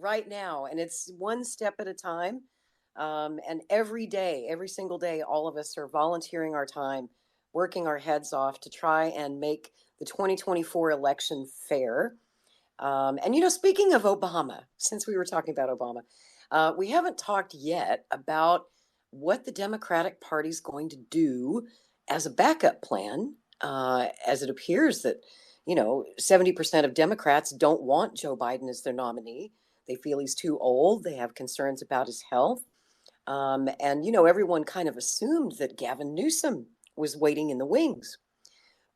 right now, and it's one step at a time. And every day, every single day, all of us are volunteering our time, working our heads off to try and make the 2024 election fair. And, speaking of Obama, since we were talking about Obama, we haven't talked yet about what the Democratic Party's going to do as a backup plan, as it appears that, 70% of Democrats don't want Joe Biden as their nominee. They feel he's too old. They have concerns about his health. And, everyone kind of assumed that Gavin Newsom was waiting in the wings.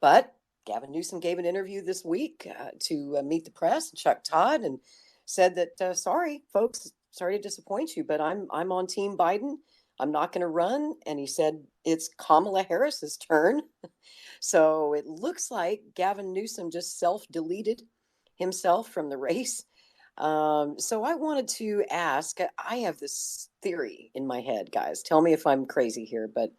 But Gavin Newsom gave an interview this week to Meet the Press, Chuck Todd, and said that, sorry, folks, sorry to disappoint you, but I'm on Team Biden. I'm not going to run. And he said it's Kamala Harris's turn. So it looks like Gavin Newsom just self-deleted himself from the race. So I wanted to ask, I have this theory in my head, guys. Tell me if I'm crazy here, but,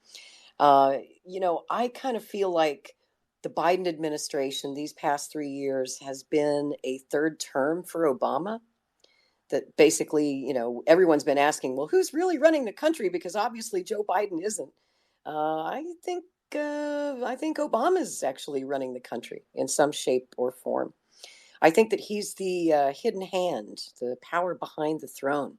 I kind of feel like the Biden administration these past 3 years has been a third term for Obama. That basically, everyone's been asking, well, who's really running the country? Because obviously Joe Biden isn't. I think Obama's actually running the country in some shape or form. I think that he's the hidden hand, the power behind the throne.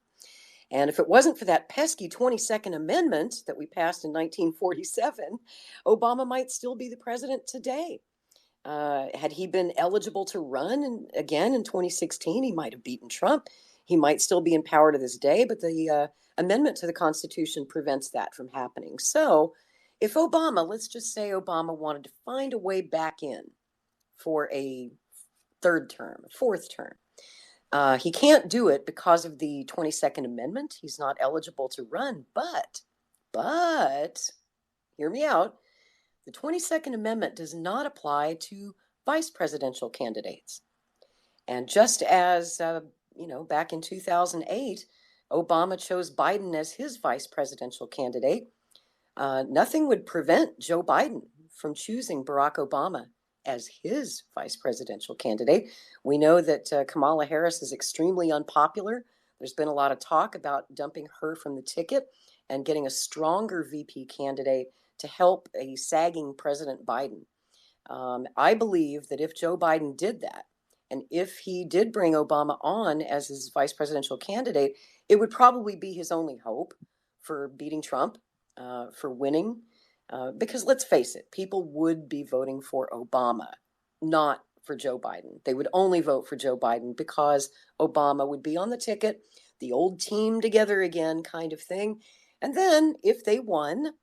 And if it wasn't for that pesky 22nd Amendment that we passed in 1947, Obama might still be the president today. Had he been eligible to run again in 2016, he might have beaten Trump. He might still be in power to this day, but the amendment to the Constitution prevents that from happening. So if Obama, let's just say Obama wanted to find a way back in for a third term, a fourth term, he can't do it because of the 22nd Amendment. He's not eligible to run, but hear me out. The 22nd Amendment does not apply to vice presidential candidates. And just as, back in 2008, Obama chose Biden as his vice presidential candidate, nothing would prevent Joe Biden from choosing Barack Obama as his vice presidential candidate. We know that Kamala Harris is extremely unpopular. There's been a lot of talk about dumping her from the ticket and getting a stronger VP candidate to help a sagging President Biden. I believe that if Joe Biden did that, and if he did bring Obama on as his vice presidential candidate, it would probably be his only hope for beating Trump, for winning. Because let's face it, people would be voting for Obama, not for Joe Biden. They would only vote for Joe Biden because Obama would be on the ticket, the old team together again kind of thing. And then if they won,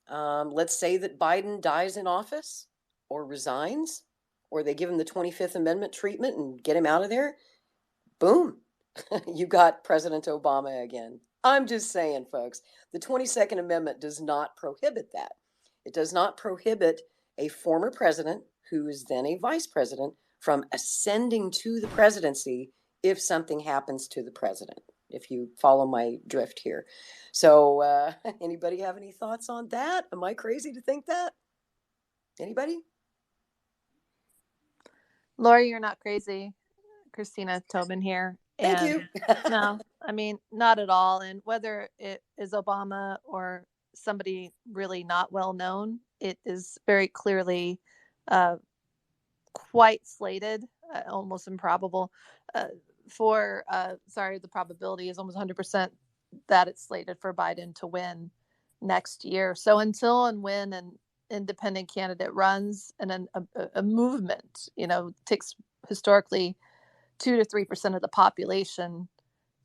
let's say that Biden dies in office or resigns, or they give him the 25th Amendment treatment and get him out of there, boom, you got President Obama again. I'm just saying, folks, the 22nd Amendment does not prohibit that. It does not prohibit a former president who is then a vice president from ascending to the presidency if something happens to the president, if you follow my drift here. So anybody have any thoughts on that? Am I crazy to think that? Anybody? Lori, you're not crazy. Christina Tobin here. Thank you. No, I mean, not at all. And whether it is Obama or somebody really not well known, it is very clearly quite slated, almost improbable the probability is almost 100% that it's slated for Biden to win next year. So until and when an independent candidate runs and then a movement, takes historically 2 to 3% of the population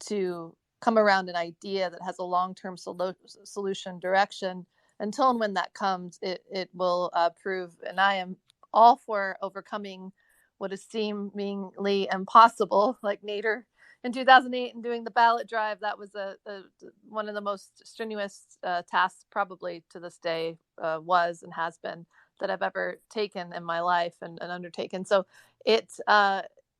to come around an idea that has a long-term solution direction. Until and when that comes, it will prove, and I am all for overcoming what is seemingly impossible, like Nader in 2008 and doing the ballot drive. That was one of the most strenuous tasks probably to this day was and has been that I've ever taken in my life and undertaken. So it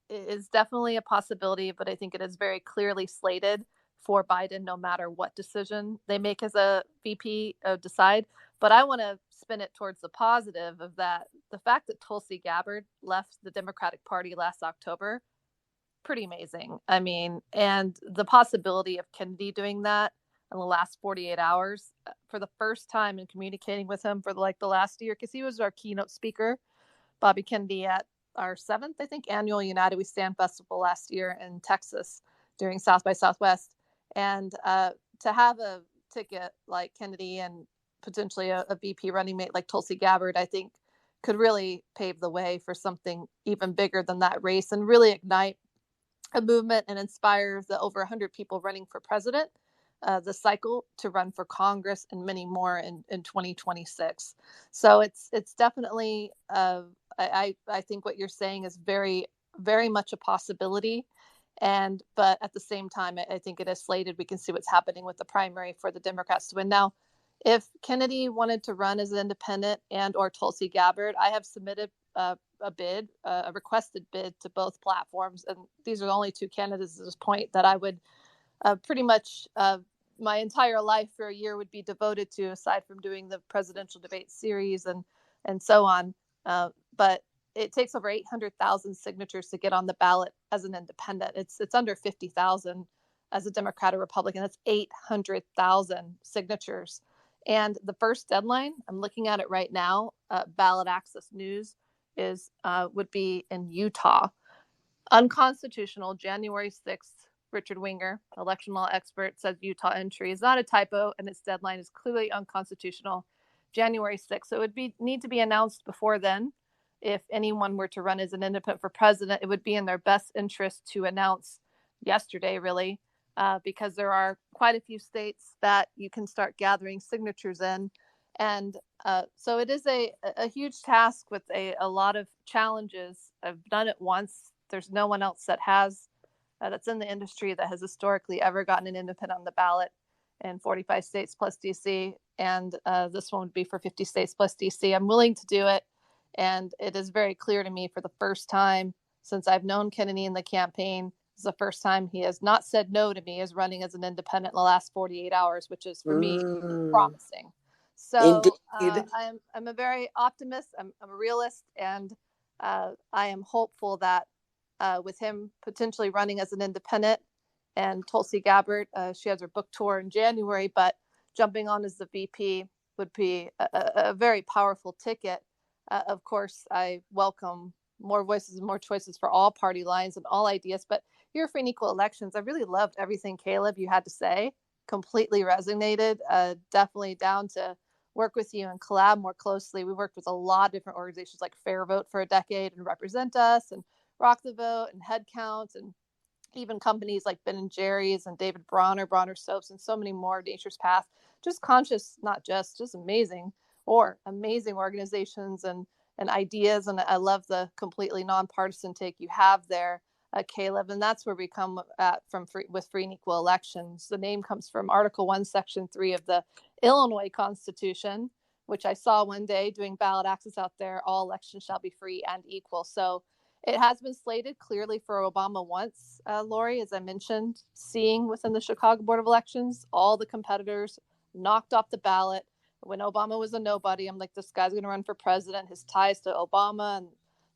is definitely a possibility, but I think it is very clearly slated for Biden, no matter what decision they make as a VP decide. But I want to spin it towards the positive of that. The fact that Tulsi Gabbard left the Democratic Party last October pretty amazing. I mean, and the possibility of Kennedy doing that in the last 48 hours for the first time in communicating with him for the last year, because he was our keynote speaker, Bobby Kennedy, at our 7th, I think, annual United We Stand Festival last year in Texas during South by Southwest. And to have a ticket like Kennedy and potentially a VP running mate like Tulsi Gabbard, I think could really pave the way for something even bigger than that race and really ignite a movement and inspire the over 100 people running for president, the cycle to run for Congress and many more in 2026. So it's definitely, I think what you're saying is very, very much a possibility. But at the same time, I think it is slated. We can see what's happening with the primary for the Democrats to win. Now, if Kennedy wanted to run as an independent and or Tulsi Gabbard, I have submitted a requested bid to both platforms. And these are the only two candidates at this point that I would pretty much my entire life for a year would be devoted to, aside from doing the presidential debate series and so on. But it takes over 800,000 signatures to get on the ballot as an independent. It's under 50,000 as a Democrat or Republican. That's 800,000 signatures. And the first deadline, I'm looking at it right now, Ballot Access News would be in Utah. Unconstitutional, January 6th. Richard Winger, election law expert, says Utah entry is not a typo and its deadline is clearly unconstitutional, January 6th. So it would need to be announced before then. If anyone were to run as an independent for president, it would be in their best interest to announce yesterday, really, because there are quite a few states that you can start gathering signatures in. And so it is a huge task with a lot of challenges. I've done it once. There's no one else that has, that's in the industry that has historically ever gotten an independent on the ballot in 45 states plus DC. And this one would be for 50 states plus DC. I'm willing to do it. And it is very clear to me for the first time since I've known Kennedy in the campaign, this is the first time he has not said no to me as running as an independent in the last 48 hours, which is for me promising. So I'm a very optimist. I'm a realist, and I am hopeful that with him potentially running as an independent and Tulsi Gabbard, she has her book tour in January, but jumping on as the VP would be a very powerful ticket. Of course, I welcome more voices and more choices for all party lines and all ideas, but here for Equal Elections, I really loved everything, Caleb, you had to say. Completely resonated. Definitely down to work with you and collab more closely. We worked with a lot of different organizations like Fair Vote for a decade and Represent Us and Rock the Vote and Headcount, and even companies like Ben and Jerry's and David Bronner, Bronner Soaps, and so many more, Nature's Path. Just conscious, not just amazing organizations and ideas. And I love the completely nonpartisan take you have there, Caleb. And that's where we come at with Free and Equal Elections. The name comes from Article 1, Section 3 of the Illinois Constitution, which I saw one day doing ballot access out there. All elections shall be free and equal. So it has been slated clearly for Obama once, Lori, as I mentioned, seeing within the Chicago Board of Elections, all the competitors knocked off the ballot. When Obama was a nobody, I'm like, this guy's going to run for president. His ties to Obama and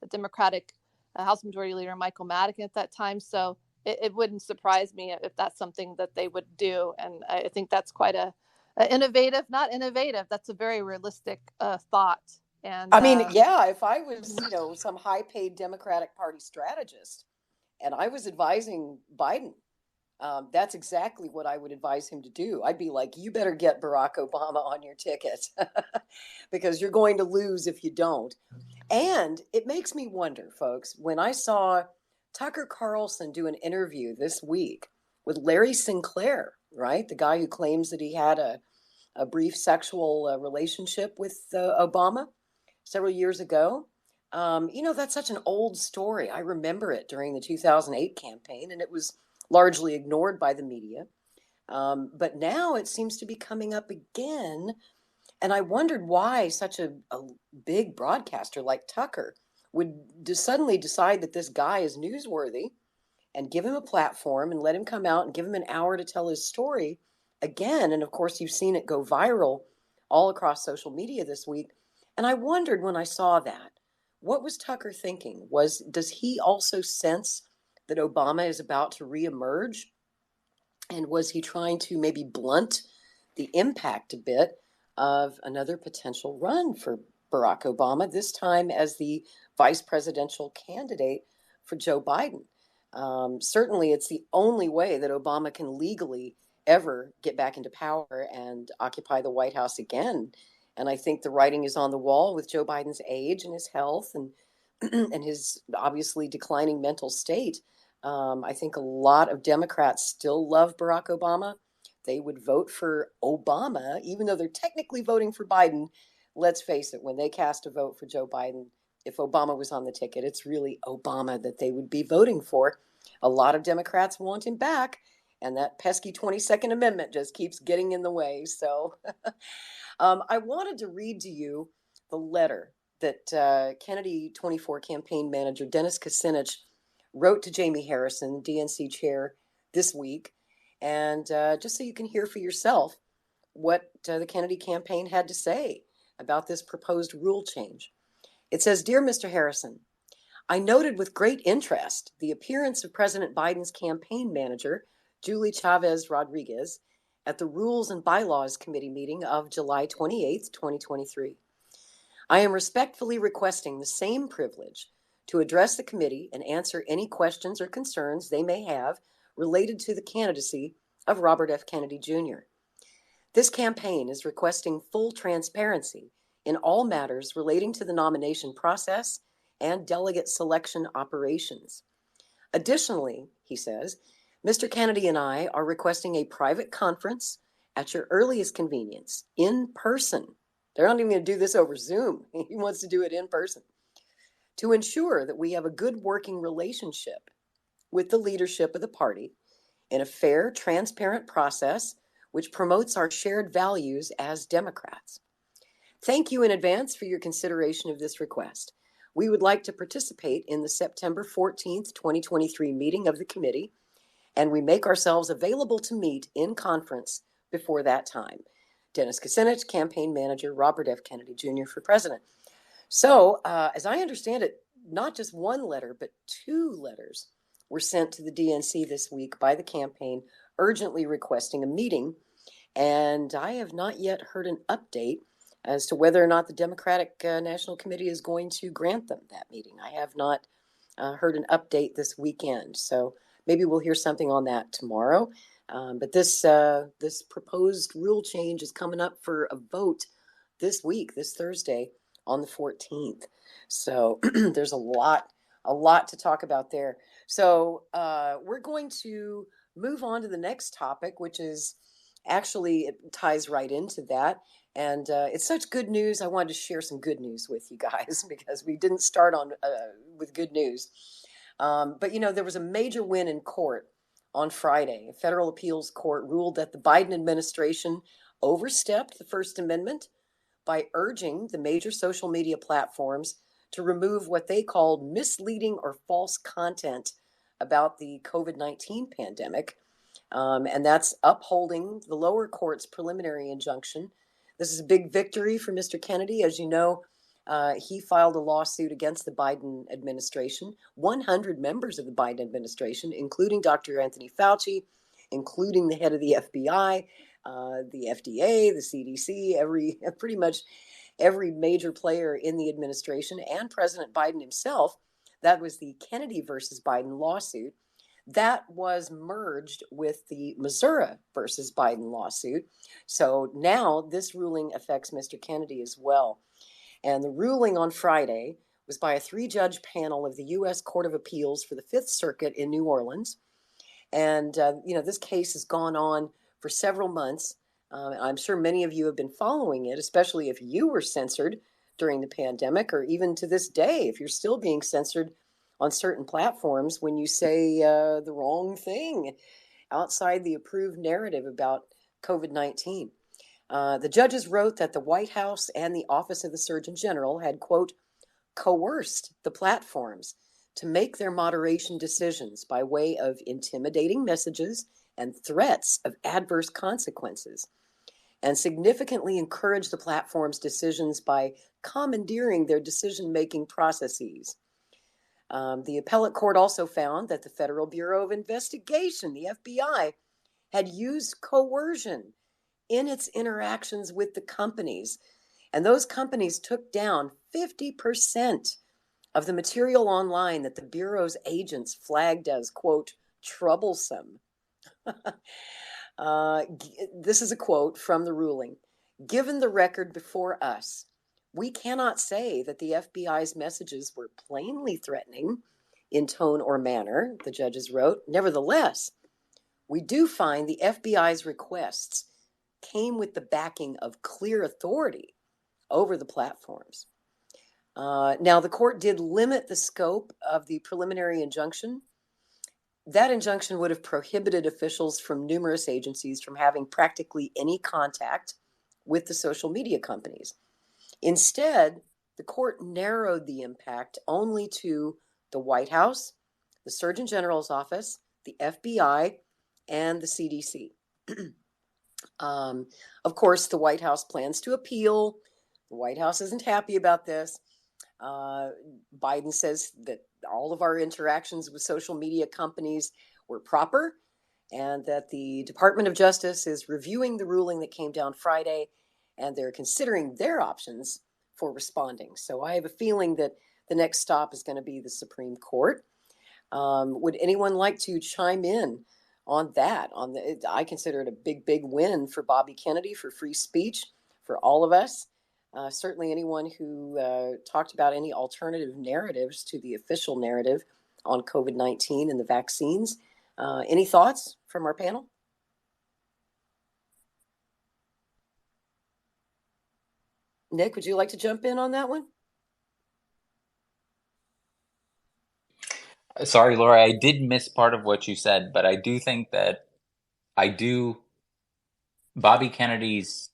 the Democratic House Majority Leader Michael Madigan at that time. So it wouldn't surprise me if that's something that they would do. And I think that's quite a innovative, not innovative. That's a very realistic thought. And I mean, yeah, if I was, some high-paid Democratic Party strategist and I was advising Biden, that's exactly what I would advise him to do. I'd be like, you better get Barack Obama on your ticket because you're going to lose if you don't. And it makes me wonder, folks, when I saw Tucker Carlson do an interview this week with Larry Sinclair, right? The guy who claims that he had a brief sexual relationship with Obama several years ago. That's such an old story. I remember it during the 2008 campaign, and it was largely ignored by the media. But now it seems to be coming up again. And I wondered why such a big broadcaster like Tucker would suddenly decide that this guy is newsworthy and give him a platform and let him come out and give him an hour to tell his story again. And of course, you've seen it go viral all across social media this week. And I wondered when I saw that, what was Tucker thinking? Does he also sense that Obama is about to reemerge? And was he trying to maybe blunt the impact a bit of another potential run for Barack Obama, this time as the vice presidential candidate for Joe Biden? Certainly, it's the only way that Obama can legally ever get back into power and occupy the White House again. And I think the writing is on the wall with Joe Biden's age and his health and and his obviously declining mental state. I think a lot of Democrats still love Barack Obama. They would vote for Obama, even though they're technically voting for Biden. Let's face it, when they cast a vote for Joe Biden, if Obama was on the ticket, it's really Obama that they would be voting for. A lot of Democrats want him back, and that pesky 22nd Amendment just keeps getting in the way. So I wanted to read to you the letter that Kennedy 24 campaign manager Dennis Kucinich wrote to Jamie Harrison, DNC chair, this week. And just so you can hear for yourself what the Kennedy campaign had to say about this proposed rule change. It says, "Dear Mr. Harrison, I noted with great interest the appearance of President Biden's campaign manager, Julie Chavez Rodriguez, at the Rules and Bylaws Committee meeting of July 28, 2023. I am respectfully requesting the same privilege to address the committee and answer any questions or concerns they may have related to the candidacy of Robert F. Kennedy Jr. This campaign is requesting full transparency in all matters relating to the nomination process and delegate selection operations. Additionally," he says, "Mr. Kennedy and I are requesting a private conference at your earliest convenience, in person." They're not even going to do this over Zoom. He wants to do it in person. "To ensure that we have a good working relationship with the leadership of the party in a fair, transparent process which promotes our shared values as Democrats. Thank you in advance for your consideration of this request. We would like to participate in the September 14th, 2023 meeting of the committee, and we make ourselves available to meet in conference before that time. Dennis Kucinich, campaign manager, Robert F. Kennedy Jr. for president." So, as I understand it, not just one letter, but two letters were sent to the DNC this week by the campaign urgently requesting a meeting. And I have not yet heard an update as to whether or not the Democratic National Committee is going to grant them that meeting. I have not heard an update this weekend. So maybe we'll hear something on that tomorrow. But this proposed rule change is coming up for a vote this week, this Thursday, on the 14th. So there's a lot to talk about there. So we're going to move on to the next topic, which is actually, it ties right into that. And it's such good news. I wanted to share some good news with you guys because we didn't start on with good news. But there was a major win in court on Friday. A federal appeals court ruled that the Biden administration overstepped the First Amendment by urging the major social media platforms to remove what they called misleading or false content about the COVID-19 pandemic. And that's upholding the lower court's preliminary injunction. This is a big victory for Mr. Kennedy. As you know, he filed a lawsuit against the Biden administration, 100 members of the Biden administration, including Dr. Anthony Fauci, including the head of the FBI, the FDA, the CDC, pretty much every major player in the administration, and President Biden himself. That was the Kennedy versus Biden lawsuit. That was merged with the Missouri versus Biden lawsuit. So now this ruling affects Mr. Kennedy as well. And the ruling on Friday was by a 3-judge panel of the U.S. Court of Appeals for the Fifth Circuit in New Orleans. And, this case has gone on for several months. I'm sure many of you have been following it, especially if you were censored during the pandemic, or even to this day, if you're still being censored on certain platforms when you say the wrong thing outside the approved narrative about COVID-19. The judges wrote that the White House and the Office of the Surgeon General had, quote, coerced the platforms to make their moderation decisions by way of intimidating messages and threats of adverse consequences, and significantly encouraged the platform's decisions by commandeering their decision-making processes. The appellate court also found that the Federal Bureau of Investigation, the FBI, had used coercion in its interactions with the companies. And those companies took down 50% of the material online that the Bureau's agents flagged as, quote, troublesome. This is a quote from the ruling. Given the record before us, we cannot say that the FBI's messages were plainly threatening in tone or manner, the judges wrote. Nevertheless, we do find the FBI's requests came with the backing of clear authority over the platforms. Now, the court did limit the scope of the preliminary injunction. That injunction would have prohibited officials from numerous agencies from having practically any contact with the social media companies. Instead, the court narrowed the impact only to the White House, the Surgeon General's office, the FBI, and the CDC. Of course, the White House plans to appeal. The White House isn't happy about this. Biden says that all of our interactions with social media companies were proper and that the Department of Justice is reviewing the ruling that came down Friday, and they're considering their options for responding. So I have a feeling that the next stop is going to be the Supreme Court. Would anyone like to chime in on that? I consider it a big, big win for Bobby Kennedy, for free speech, for all of us. Certainly anyone who talked about any alternative narratives to the official narrative on COVID-19 and the vaccines. Any thoughts from our panel? Nick, would you like to jump in on that one? Sorry, Laura, I did miss part of what you said, but I do think that Bobby Kennedy's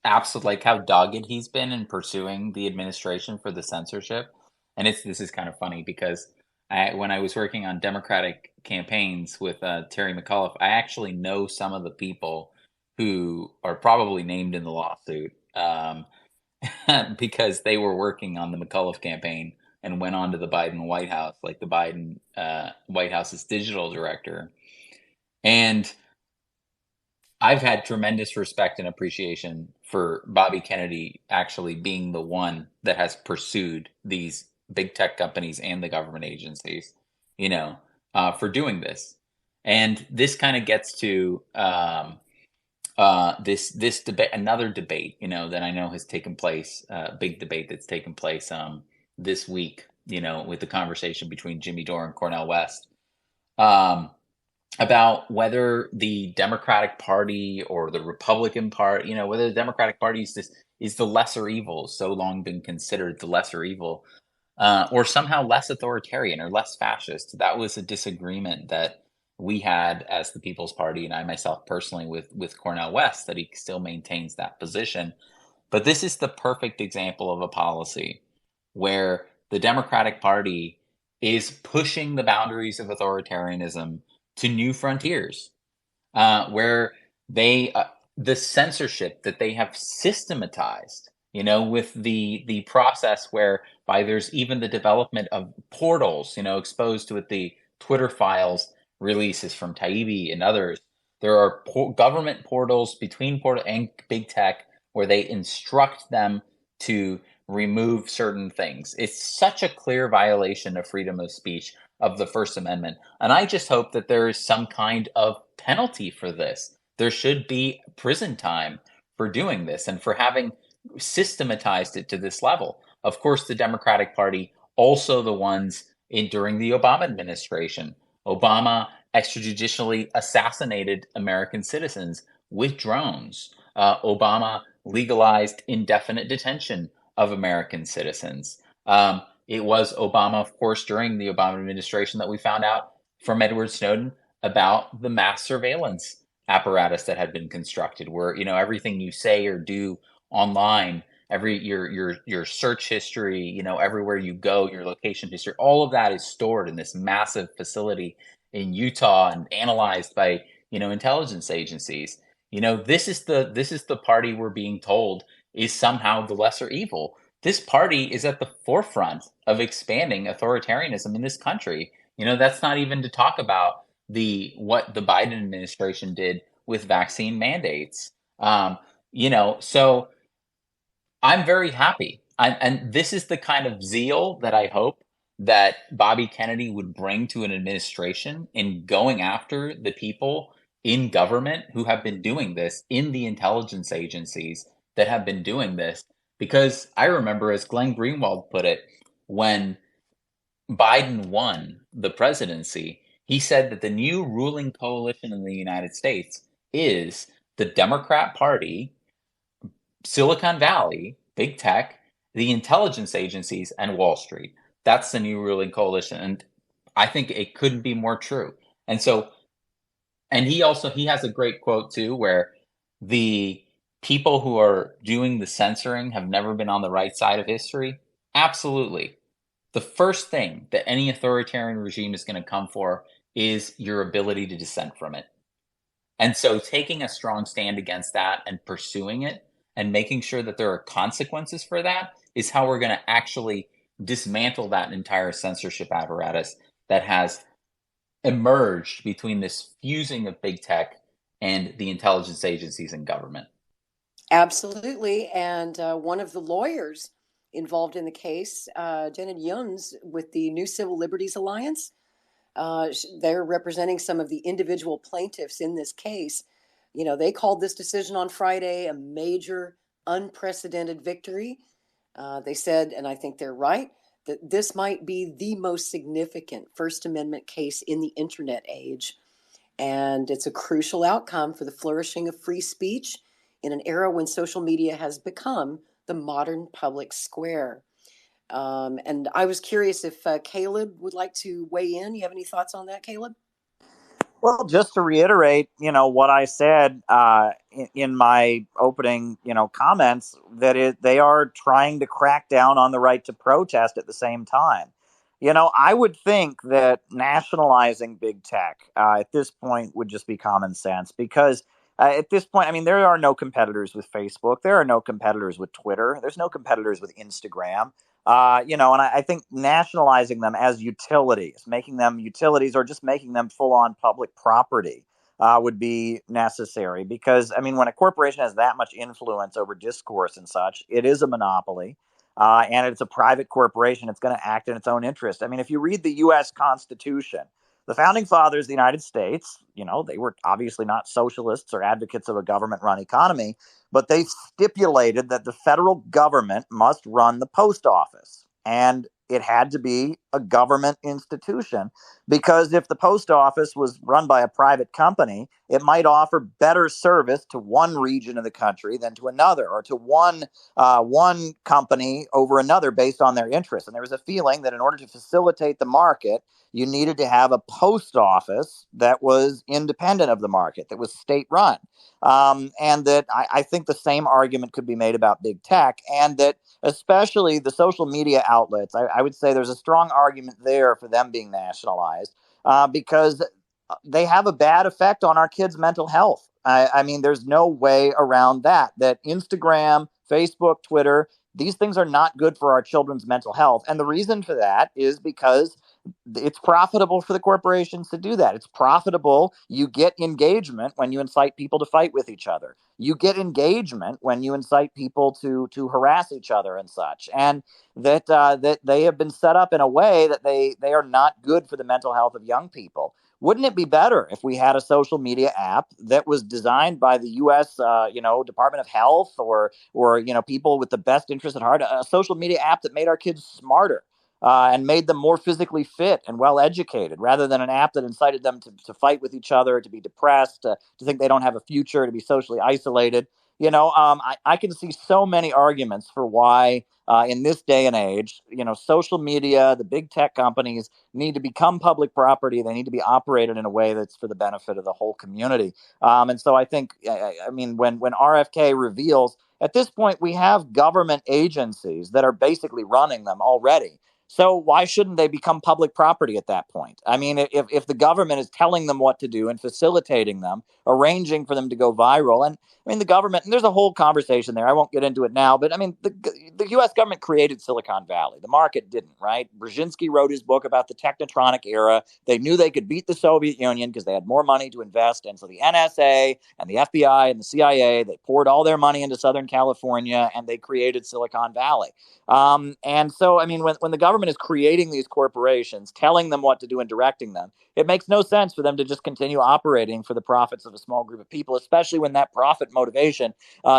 absolute, like how dogged he's been in pursuing the administration for the censorship. And this is kind of funny because when I was working on Democratic campaigns with Terry McAuliffe, I actually know some of the people who are probably named in the lawsuit because they were working on the McAuliffe campaign and went on to the Biden White House, like the Biden White House's digital director. And I've had tremendous respect and appreciation for Bobby Kennedy actually being the one that has pursued these big tech companies and the government agencies, for doing this. And this kind of gets to this debate, another debate, that I know has taken place, big debate that's taken place this week, with the conversation between Jimmy Dore and Cornel West. About whether the Democratic Party or the Republican Party, whether the Democratic Party is the lesser evil, so long been considered the lesser evil, or somehow less authoritarian or less fascist. That was a disagreement that we had as the People's Party, and I myself personally with Cornel West, that he still maintains that position. But this is the perfect example of a policy where the Democratic Party is pushing the boundaries of authoritarianism to new frontiers, where the censorship that they have systematized, with the process whereby there's even the development of portals, exposed to it, the Twitter files releases from Taibbi and others. There are government portals between portal and big tech where they instruct them to remove certain things. It's such a clear violation of freedom of speech, of the First Amendment. And I just hope that there is some kind of penalty for this. There should be prison time for doing this and for having systematized it to this level. Of course, the Democratic Party, also the ones during the Obama administration. Obama extrajudicially assassinated American citizens with drones. Obama legalized indefinite detention of American citizens. It was Obama, of course, during the Obama administration that we found out from Edward Snowden about the mass surveillance apparatus that had been constructed, where everything you say or do online, your search history, everywhere you go, your location history, all of that is stored in this massive facility in Utah and analyzed by intelligence agencies. This is the party we're being told is somehow the lesser evil. this party is at the forefront of expanding authoritarianism in this country. That's not even to talk about what the Biden administration did with vaccine mandates. So I'm very happy. And this is the kind of zeal that I hope that Bobby Kennedy would bring to an administration in going after the people in government who have been doing this, in the intelligence agencies that have been doing this. Because I remember, as Glenn Greenwald put it, when Biden won the presidency, he said that the new ruling coalition in the United States is the Democrat Party, Silicon Valley, big tech, the intelligence agencies, and Wall Street. That's the new ruling coalition. And I think it couldn't be more true. And so, and he has a great quote too, where the people who are doing the censoring have never been on the right side of history. Absolutely. The first thing that any authoritarian regime is going to come for is your ability to dissent from it. And so taking a strong stand against that and pursuing it and making sure that there are consequences for that is how we're going to actually dismantle that entire censorship apparatus that has emerged between this fusing of big tech and the intelligence agencies and government. Absolutely. And one of the lawyers involved in the case, Janet Yuns with the New Civil Liberties Alliance, they're representing some of the individual plaintiffs in this case. They called this decision on Friday a major, unprecedented victory. They said, and I think they're right, that this might be the most significant First Amendment case in the internet age. And it's a crucial outcome for the flourishing of free speech in an era when social media has become the modern public square. And I was curious if Caleb would like to weigh in. You have any thoughts on that, Caleb? Well, just to reiterate, what I said in my opening, comments, that they are trying to crack down on the right to protest at the same time. I would think that nationalizing big tech at this point would just be common sense because at this point, I mean, there are no competitors with Facebook. There are no competitors with Twitter. There's no competitors with Instagram. And I think nationalizing them as utilities, making them utilities or just making them full on public property would be necessary because, I mean, when a corporation has that much influence over discourse and such, it is a monopoly. And it's a private corporation. It's going to act in its own interest. I mean, if you read the U.S. Constitution, the founding fathers of the United States, they were obviously not socialists or advocates of a government-run economy, but they stipulated that the federal government must run the post office. And it had to be a government institution because if the post office was run by a private company, it might offer better service to one region of the country than to another, or to one company over another based on their interests. And there was a feeling that in order to facilitate the market, you needed to have a post office that was independent of the market, that was state run. And that I think the same argument could be made about big tech, and that especially the social media outlets, I would say there's a strong argument there for them being nationalized because they have a bad effect on our kids' mental health. I mean, there's no way around that Instagram, Facebook, Twitter, these things are not good for our children's mental health. And the reason for that is because it's profitable for the corporations to do that. It's profitable. You get engagement when you incite people to fight with each other. You get engagement when you incite people to harass each other and such. And that they have been set up in a way that they are not good for the mental health of young people. Wouldn't it be better if we had a social media app that was designed by the U.S. Department of Health or people with the best interest at heart, a social media app that made our kids smarter and made them more physically fit and well educated, rather than an app that incited them to fight with each other, to be depressed, to think they don't have a future, to be socially isolated. I can see so many arguments for why in this day and age, social media, the big tech companies need to become public property. They need to be operated in a way that's for the benefit of the whole community. And so I think, when RFK reveals, at this point, we have government agencies that are basically running them already. So why shouldn't they become public property at that point? I mean, if the government is telling them what to do and facilitating them, arranging for them to go viral, and I mean the government, and there's a whole conversation there. I won't get into it now, but I mean the U.S. government created Silicon Valley. The market didn't, right? Brzezinski wrote his book about the technotronic era. They knew they could beat the Soviet Union because they had more money to invest, and so the NSA and the FBI and the CIA, they poured all their money into Southern California, and they created Silicon Valley. And so, I mean, when the government is creating these corporations, telling them what to do and directing them, it makes no sense for them to just continue operating for the profits of a small group of people, especially when that profit motivation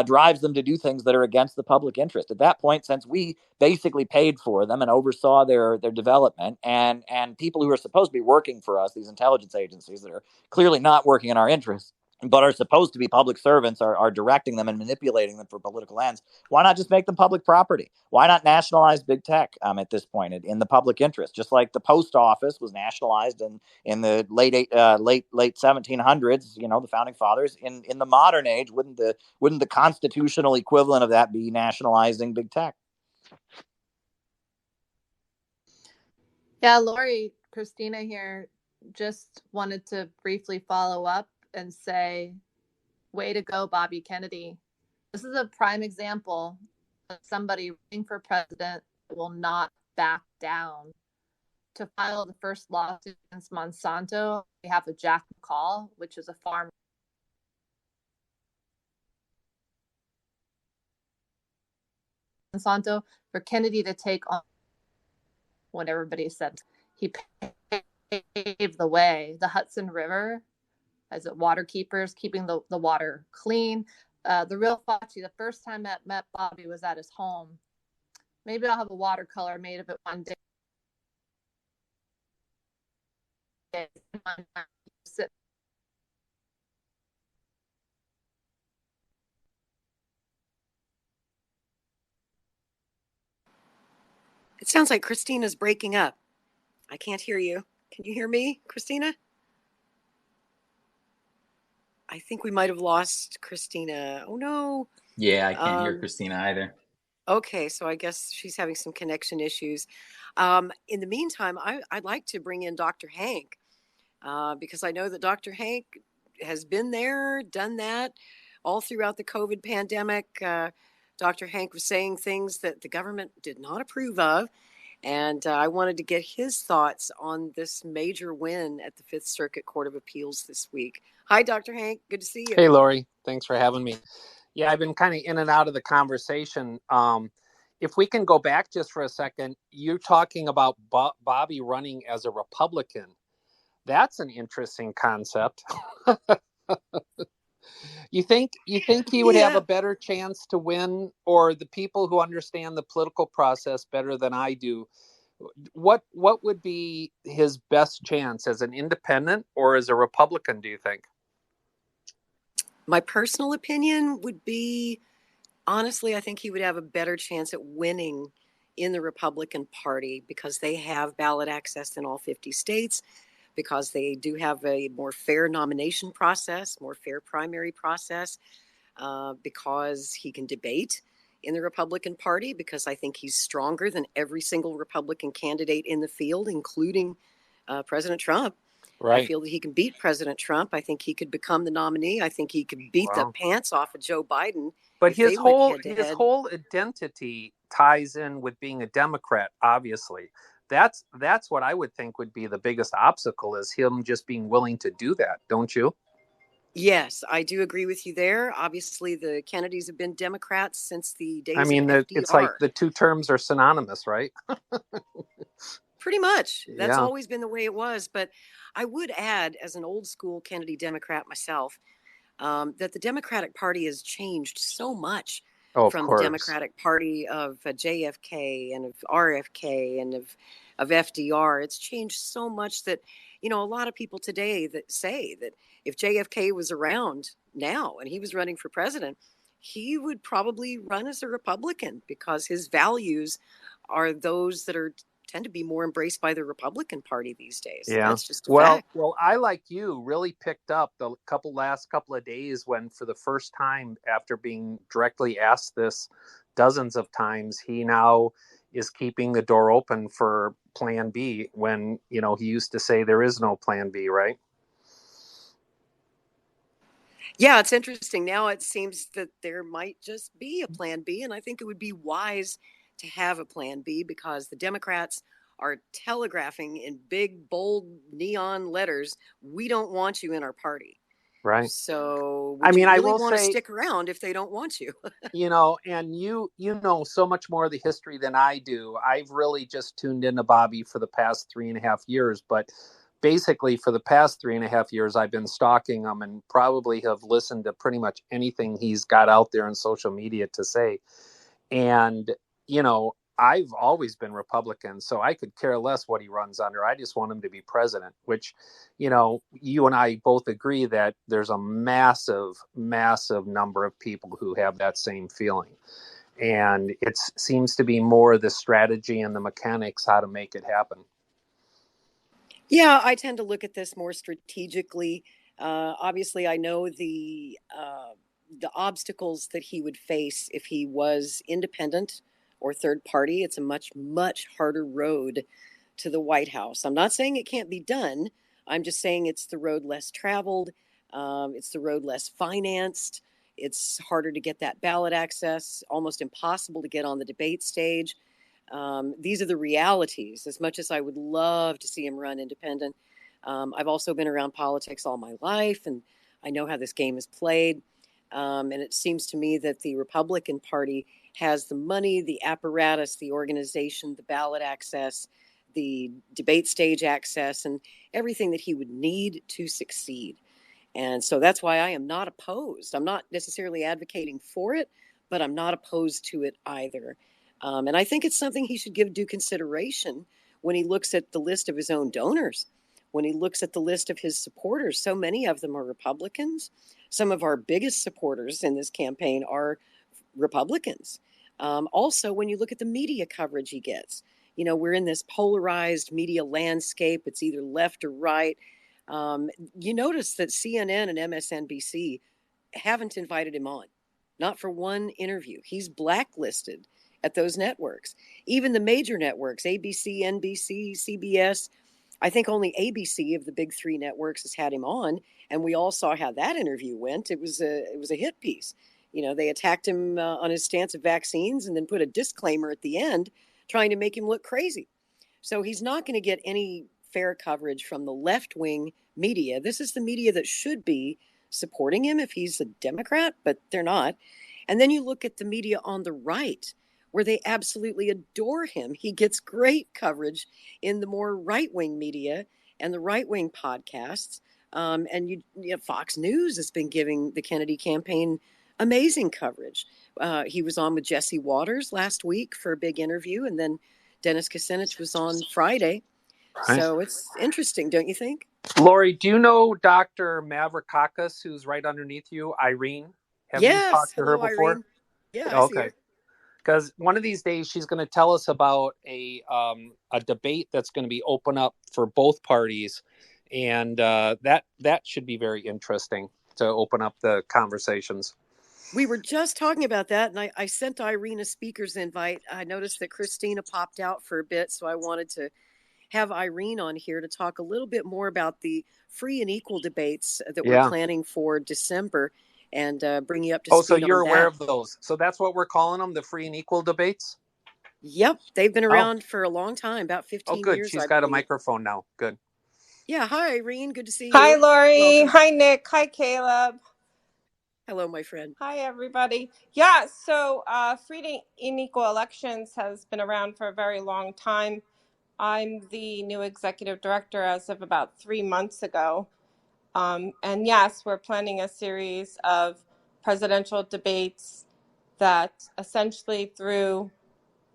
drives them to do things that are against the public interest. At that point, since we basically paid for them and oversaw their development, and people who are supposed to be working for us, these intelligence agencies that are clearly not working in our interests, but are supposed to be public servants, are directing them and manipulating them for political ends. Why not just make them public property? Why not nationalize big tech at this point in the public interest? Just like the post office was nationalized in the late 1700s, you know, the founding fathers. In the modern age, wouldn't the constitutional equivalent of that be nationalizing big tech? Yeah, Lori, Christina here, just wanted to briefly follow up and say, way to go, Bobby Kennedy. This is a prime example of somebody running for president that will not back down. To file the first lawsuit against Monsanto on behalf of Jack McCall, which is a farmer. Monsanto, for Kennedy to take on what everybody said. He paved the way. The Hudson River, as it water keepers, keeping the water clean. The real Fauci, the first time I met Bobby was at his home. Maybe I'll have a watercolor made of it one day. It sounds like Christina's breaking up. I can't hear you. Can you hear me, Christina? I think we might have lost Christina. Oh no. Yeah, I can't hear Christina either. Okay, so I guess she's having some connection issues. In the meantime, I'd like to bring in Dr. Hank because I know that Dr. Hank has been there, done that all throughout the COVID pandemic. Dr. Hank was saying things that the government did not approve of. And I wanted to get his thoughts on this major win at the Fifth Circuit Court of Appeals this week. Hi, Dr. Hank. Good to see you. Hey, Lori. Thanks for having me. Yeah, I've been kind of in and out of the conversation. If we can go back just for a second, you're talking about Bobby running as a Republican. That's an interesting concept. You think he would have a better chance to win, or the people who understand the political process better than I do? What would be his best chance, as an independent or as a Republican, do you think? My personal opinion would be, honestly, I think he would have a better chance at winning in the Republican Party because they have ballot access in all 50 states, because they do have a more fair nomination process, more fair primary process, because he can debate in the Republican Party, because I think he's stronger than every single Republican candidate in the field, including President Trump. Right. I feel that he can beat President Trump. I think he could become the nominee. I think he could beat the pants off of Joe Biden. But his whole identity ties in with being a Democrat, obviously. That's what I would think would be the biggest obstacle, is him just being willing to do that, don't you? Yes, I do agree with you there. Obviously, the Kennedys have been Democrats since the days of FDR. It's like the two terms are synonymous, right? Pretty much. That's always been the way it was. But I would add, as an old school Kennedy Democrat myself, that the Democratic Party has changed so much from the Democratic Party of JFK and of RFK and of FDR. It's changed so much that, you know, a lot of people today that say that if JFK was around now and he was running for president, he would probably run as a Republican because his values are those that tend to be more embraced by the Republican Party these days. Yeah. That's just a fact. Well, I, like you, really picked up the last couple of days when, for the first time after being directly asked this dozens of times, he now is keeping the door open for Plan B when, he used to say there is no Plan B, right? Yeah, it's interesting. Now it seems that there might just be a Plan B, and I think it would be wise to have a Plan B because the Democrats are telegraphing in big, bold, neon letters, we don't want you in our party. Right. So I would mean, you I really will want to say, stick around if they don't want you? and you know so much more of the history than I do. I've really just tuned into Bobby for the past 3.5 years, but basically for the past 3.5 years, I've been stalking him and probably have listened to pretty much anything he's got out there on social media to say. And, I've always been Republican, so I could care less what he runs under. I just want him to be president, which, you and I both agree that there's a massive, massive number of people who have that same feeling. And it seems to be more the strategy and the mechanics, how to make it happen. Yeah, I tend to look at this more strategically. Obviously, I know the obstacles that he would face if he was independent or third party. It's a much, much harder road to the White House. I'm not saying it can't be done. I'm just saying it's the road less traveled. It's the road less financed. It's harder to get that ballot access, almost impossible to get on the debate stage. These are the realities. As much as I would love to see him run independent, I've also been around politics all my life, and I know how this game is played. And it seems to me that the Republican Party has the money, the apparatus, the organization, the ballot access, the debate stage access, and everything that he would need to succeed. And so that's why I am not opposed. I'm not necessarily advocating for it, but I'm not opposed to it either. And I think it's something he should give due consideration when he looks at the list of his own donors, when he looks at the list of his supporters. So many of them are Republicans. Some of our biggest supporters in this campaign are Republicans. Also, when you look at the media coverage he gets, we're in this polarized media landscape. It's either left or right. You notice that CNN and MSNBC haven't invited him on, not for one interview. He's blacklisted at those networks. Even the major networks, ABC, NBC, CBS, I think only ABC of the big three networks has had him on, and we all saw how that interview went. It was a hit piece. They attacked him on his stance of vaccines and then put a disclaimer at the end trying to make him look crazy. So he's not going to get any fair coverage from the left-wing media. This is the media that should be supporting him if he's a Democrat, but they're not. And then you look at the media on the right, where they absolutely adore him. He gets great coverage in the more right-wing media and the right-wing podcasts. And Fox News has been giving the Kennedy campaign amazing coverage. He was on with Jesse Waters last week for a big interview, and then Dennis Kucinich was on Friday. Right. So it's interesting, don't you think? Lori, do you know Dr. Mavrikakis, who's right underneath you, Irene? Have you talked to her before? Irene. Yeah, I see her. Because one of these days she's going to tell us about a debate that's going to be open up for both parties, and that should be very interesting to open up the conversations. We were just talking about that, and I sent Irene a speaker's invite. I noticed that Christina popped out for a bit, so I wanted to have Irene on here to talk a little bit more about the free and equal debates that we're planning for December, and bring you up to speed on that. Oh, so you're aware of those. So that's what we're calling them, the free and equal debates? Yep. They've been around for a long time, about 15 years. Oh, good. She's got a microphone now. Good. Yeah. Hi, Irene. Good to see you. Hi, Lori. Welcome. Hi, Nick. Hi, Caleb. Hello, my friend. Hi, everybody. Yeah, so free and equal elections has been around for a very long time. I'm the new executive director as of about 3 months ago. And yes, we're planning a series of presidential debates that essentially through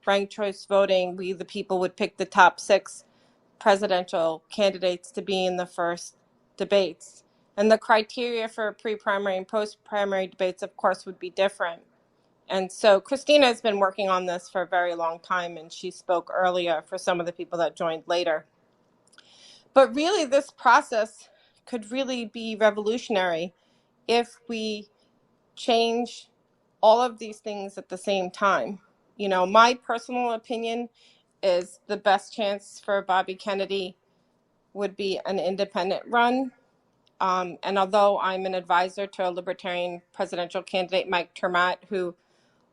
ranked choice voting, we the people would pick the top 6 presidential candidates to be in the first debates. And the criteria for pre-primary and post-primary debates, of course, would be different. And so Christina has been working on this for a very long time, and she spoke earlier for some of the people that joined later. But really, this process could really be revolutionary if we change all of these things at the same time. My personal opinion is the best chance for Bobby Kennedy would be an independent run. And although I'm an advisor to a Libertarian presidential candidate, Mike Termat, who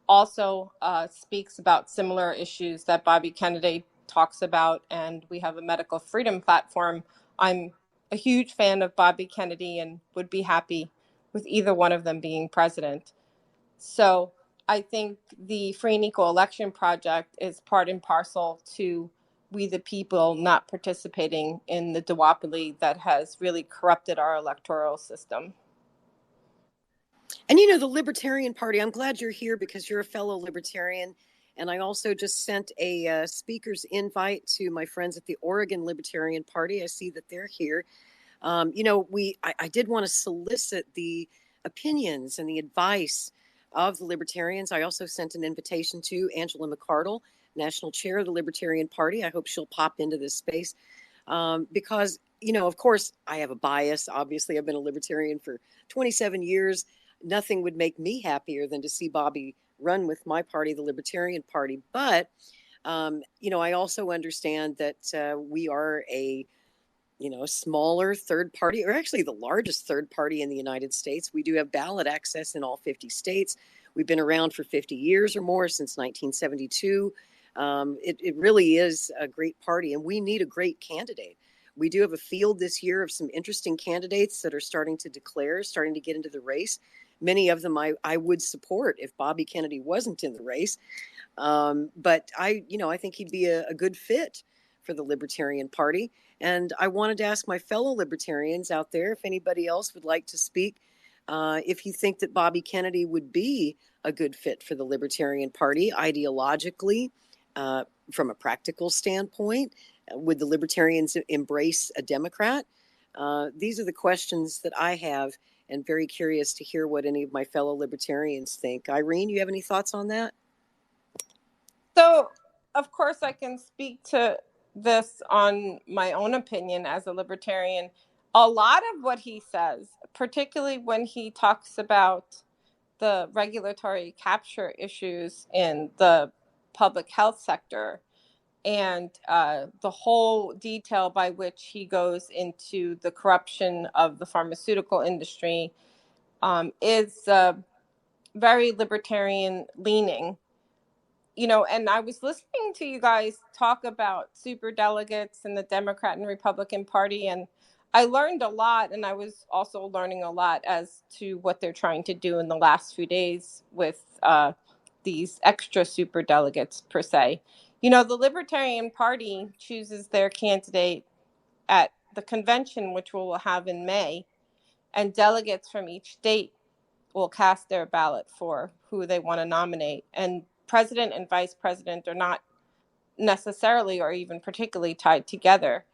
also speaks about similar issues that Bobby Kennedy talks about, and we have a medical freedom platform, I'm a huge fan of Bobby Kennedy and would be happy with either one of them being president. So I think the Free and Equal Election Project is part and parcel to we the people not participating in the duopoly that has really corrupted our electoral system. And the Libertarian Party, I'm glad you're here because you're a fellow Libertarian. And I also just sent a speaker's invite to my friends at the Oregon Libertarian Party. I see that they're here. I did want to solicit the opinions and the advice of the Libertarians. I also sent an invitation to Angela McCardle, National Chair of the Libertarian Party. I hope she'll pop into this space because, of course, I have a bias. Obviously, I've been a Libertarian for 27 years. Nothing would make me happier than to see Bobby run with my party, the Libertarian Party. But, I also understand that we are a smaller third party, or actually the largest third party in the United States. We do have ballot access in all 50 states. We've been around for 50 years or more, since 1972. It really is a great party, and we need a great candidate. We do have a field this year of some interesting candidates that are starting to get into the race. Many of them I would support if Bobby Kennedy wasn't in the race. But I think he'd be a good fit for the Libertarian Party. And I wanted to ask my fellow Libertarians out there if anybody else would like to speak, if you think that Bobby Kennedy would be a good fit for the Libertarian Party ideologically, from a practical standpoint. Would the Libertarians embrace a Democrat? These are the questions that I have, and very curious to hear what any of my fellow Libertarians think. Irene, you have any thoughts on that? So, of course, I can speak to this on my own opinion as a Libertarian. A lot of what he says, particularly when he talks about the regulatory capture issues in the public health sector, and the whole detail by which he goes into the corruption of the pharmaceutical industry, is very libertarian leaning. And I was listening to you guys talk about super delegates in the Democrat and Republican Party, and I learned a lot, and I was also learning a lot as to what they're trying to do in the last few days with these extra super delegates, per se. The Libertarian Party chooses their candidate at the convention, which we'll have in May, and delegates from each state will cast their ballot for who they want to nominate. And president and vice president are not necessarily or even particularly tied together.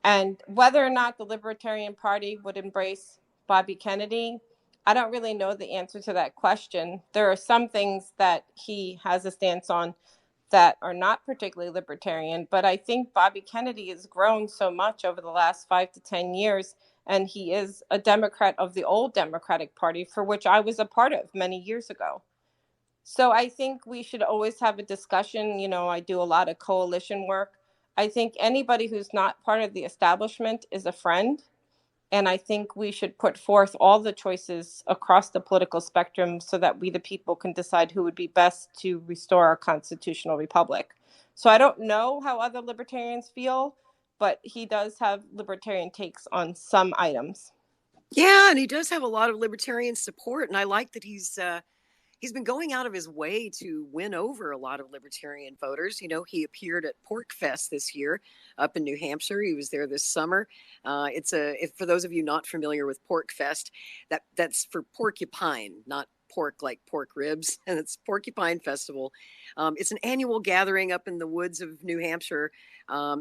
And whether or not the Libertarian Party would embrace Bobby Kennedy, I don't really know the answer to that question. There are some things that he has a stance on that are not particularly libertarian, but I think Bobby Kennedy has grown so much over the last 5 to 10 years, and he is a Democrat of the old Democratic Party, for which I was a part of many years ago. So I think we should always have a discussion. I do a lot of coalition work. I think anybody who's not part of the establishment is a friend. And I think we should put forth all the choices across the political spectrum so that we, the people, can decide who would be best to restore our constitutional republic. So I don't know how other libertarians feel, but he does have libertarian takes on some items. Yeah, and he does have a lot of libertarian support, and I like that he's been going out of his way to win over a lot of libertarian voters. He appeared at Pork Fest this year up in New Hampshire. He was there this summer. For those of you not familiar with Pork Fest, that's for porcupine, not pork like pork ribs, and it's Porcupine Festival. It's an annual gathering up in the woods of New Hampshire.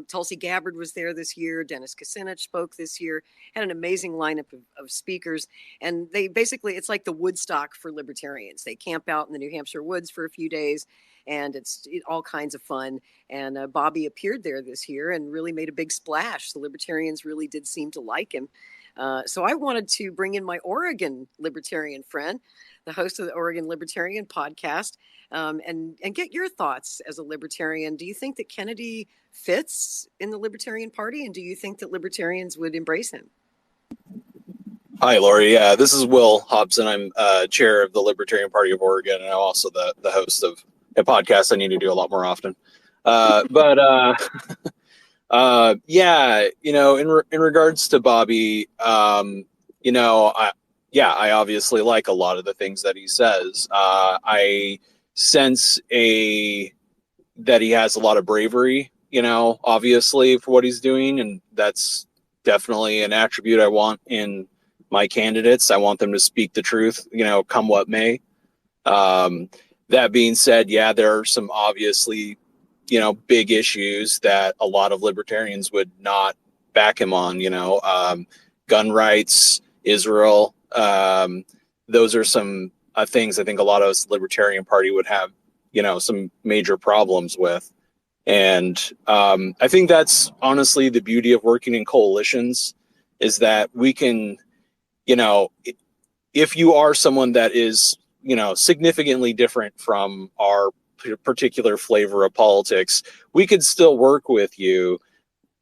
Tulsi Gabbard was there this year. Dennis Kucinich spoke this year. Had an amazing lineup of speakers, and it's like the Woodstock for libertarians. They camp out in the New Hampshire woods for a few days, and it's all kinds of fun. And Bobby appeared there this year and really made a big splash. The libertarians really did seem to like him. So I wanted to bring in my Oregon libertarian friend, the host of the Oregon Libertarian podcast, and get your thoughts as a libertarian. Do you think that Kennedy fits in the Libertarian Party, and do you think that libertarians would embrace him? Hi, Lori. Yeah, this is Will Hobson. I'm chair of the Libertarian Party of Oregon, and I'm also the host of a podcast I need to do a lot more often. Yeah, in regards to Bobby, I obviously like a lot of the things that he says. I sense that he has a lot of bravery, obviously for what he's doing, and that's definitely an attribute I want in my candidates. I want them to speak the truth, come what may. That being said, yeah, there are some obviously, big issues that a lot of libertarians would not back him on, gun rights, Israel. Those are some things I think a lot of us Libertarian Party would have, some major problems with. And I think that's honestly the beauty of working in coalitions, is that we can, if you are someone that is, significantly different from our particular flavor of politics, we could still work with you,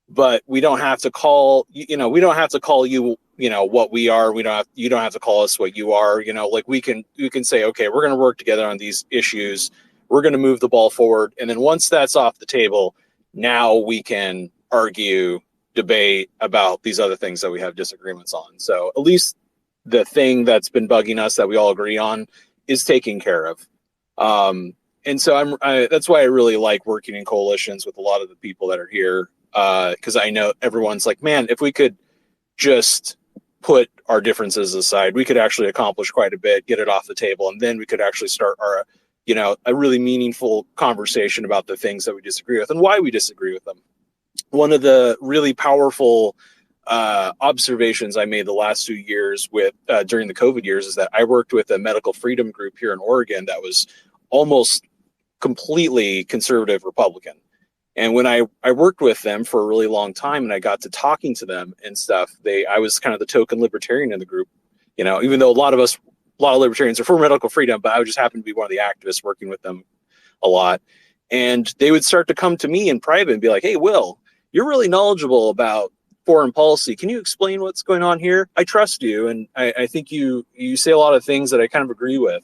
but we don't have to call, we don't have to call you, what we are. You don't have to call us what you are, like we can say, okay, we're going to work together on these issues. We're going to move the ball forward. And then once that's off the table, now we can argue, debate about these other things that we have disagreements on. So at least the thing that's been bugging us that we all agree on is taken care of. And so that's why I really like working in coalitions with a lot of the people that are here. Because I know everyone's like, man, if we could just put our differences aside, we could actually accomplish quite a bit, get it off the table, and then we could actually start our, a really meaningful conversation about the things that we disagree with and why we disagree with them. One of the really powerful observations I made the last few years during the COVID years is that I worked with a medical freedom group here in Oregon that was almost completely conservative Republican. And when I worked with them for a really long time and I got to talking to them and stuff, I was kind of the token libertarian in the group, even though a lot of libertarians are for medical freedom, but I just happened to be one of the activists working with them a lot. And they would start to come to me in private and be like, hey, Will, you're really knowledgeable about foreign policy. Can you explain what's going on here? I trust you. And I think you say a lot of things that I kind of agree with.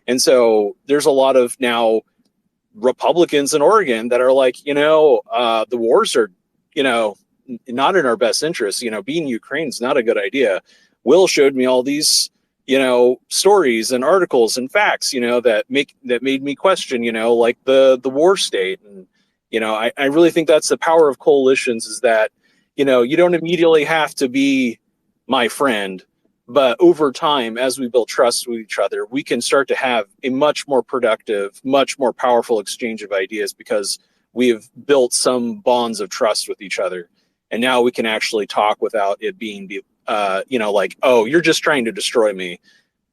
And so there's a lot of now Republicans in Oregon that are like, the wars are, not in our best interest. Being Ukraine is not a good idea. Will showed me all these, stories and articles and facts, that made me question, like the war state. And, I really think that's the power of coalitions, is that, you don't immediately have to be my friend, but over time, as we build trust with each other, we can start to have a much more productive, much more powerful exchange of ideas, because we have built some bonds of trust with each other. And now we can actually talk without it being, like, oh, you're just trying to destroy me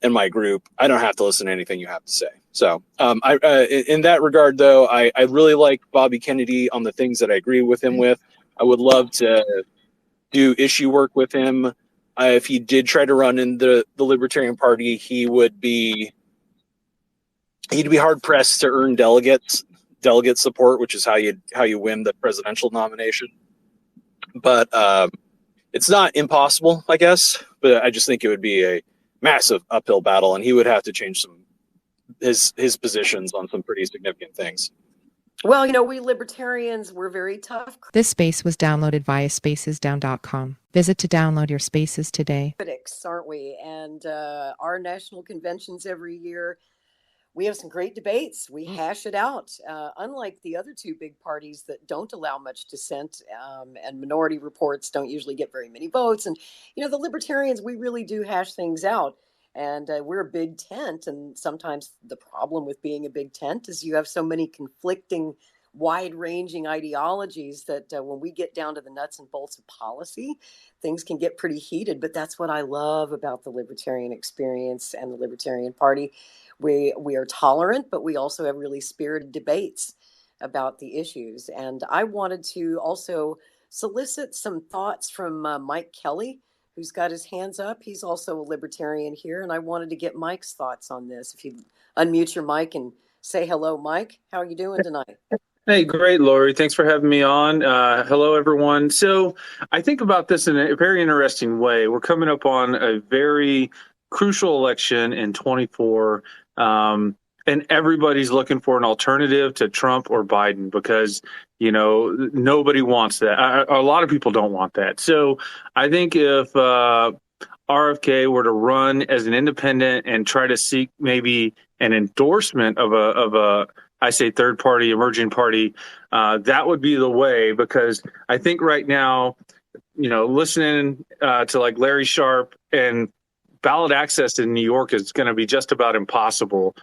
and my group. I don't have to listen to anything you have to say. So in that regard, though, I really like Bobby Kennedy on the things that I agree with him with. I would love to do issue work with him. If he did try to run in the Libertarian Party, he'd be hard pressed to earn delegate support, which is how you win the presidential nomination. But it's not impossible, I guess. But I just think it would be a massive uphill battle, and he would have to change his positions on some pretty significant things. Well, we libertarians, we're very tough This space was downloaded via spacesdown.com. Visit to download your spaces today. critics, aren't we? And our national conventions every year, we have some great debates. We hash it out. Unlike the other two big parties that don't allow much dissent, and minority reports don't usually get very many votes. And, the libertarians, we really do hash things out. And we're a big tent. And sometimes the problem with being a big tent is you have so many conflicting, wide-ranging ideologies that when we get down to the nuts and bolts of policy, things can get pretty heated. But that's what I love about the libertarian experience and the Libertarian Party. We are tolerant, but we also have really spirited debates about the issues. And I wanted to also solicit some thoughts from Mike Kelly, who's got his hands up. He's also a libertarian here, and I wanted to get Mike's thoughts on this. If you unmute your mic and say hello, Mike. How are you doing tonight? Hey, great, Lori. Thanks for having me on. Hello, everyone. So I think about this in a very interesting way. We're coming up on a very crucial election in 24, and everybody's looking for an alternative to Trump or Biden because, you know, nobody wants that. A lot of people don't want that. So I think if RFK were to run as an independent and try to seek maybe an endorsement of a I say third party, emerging party, that would be the way, because I think right now, you know, listening to like Larry Sharp, and ballot access in New York is going to be just about impossible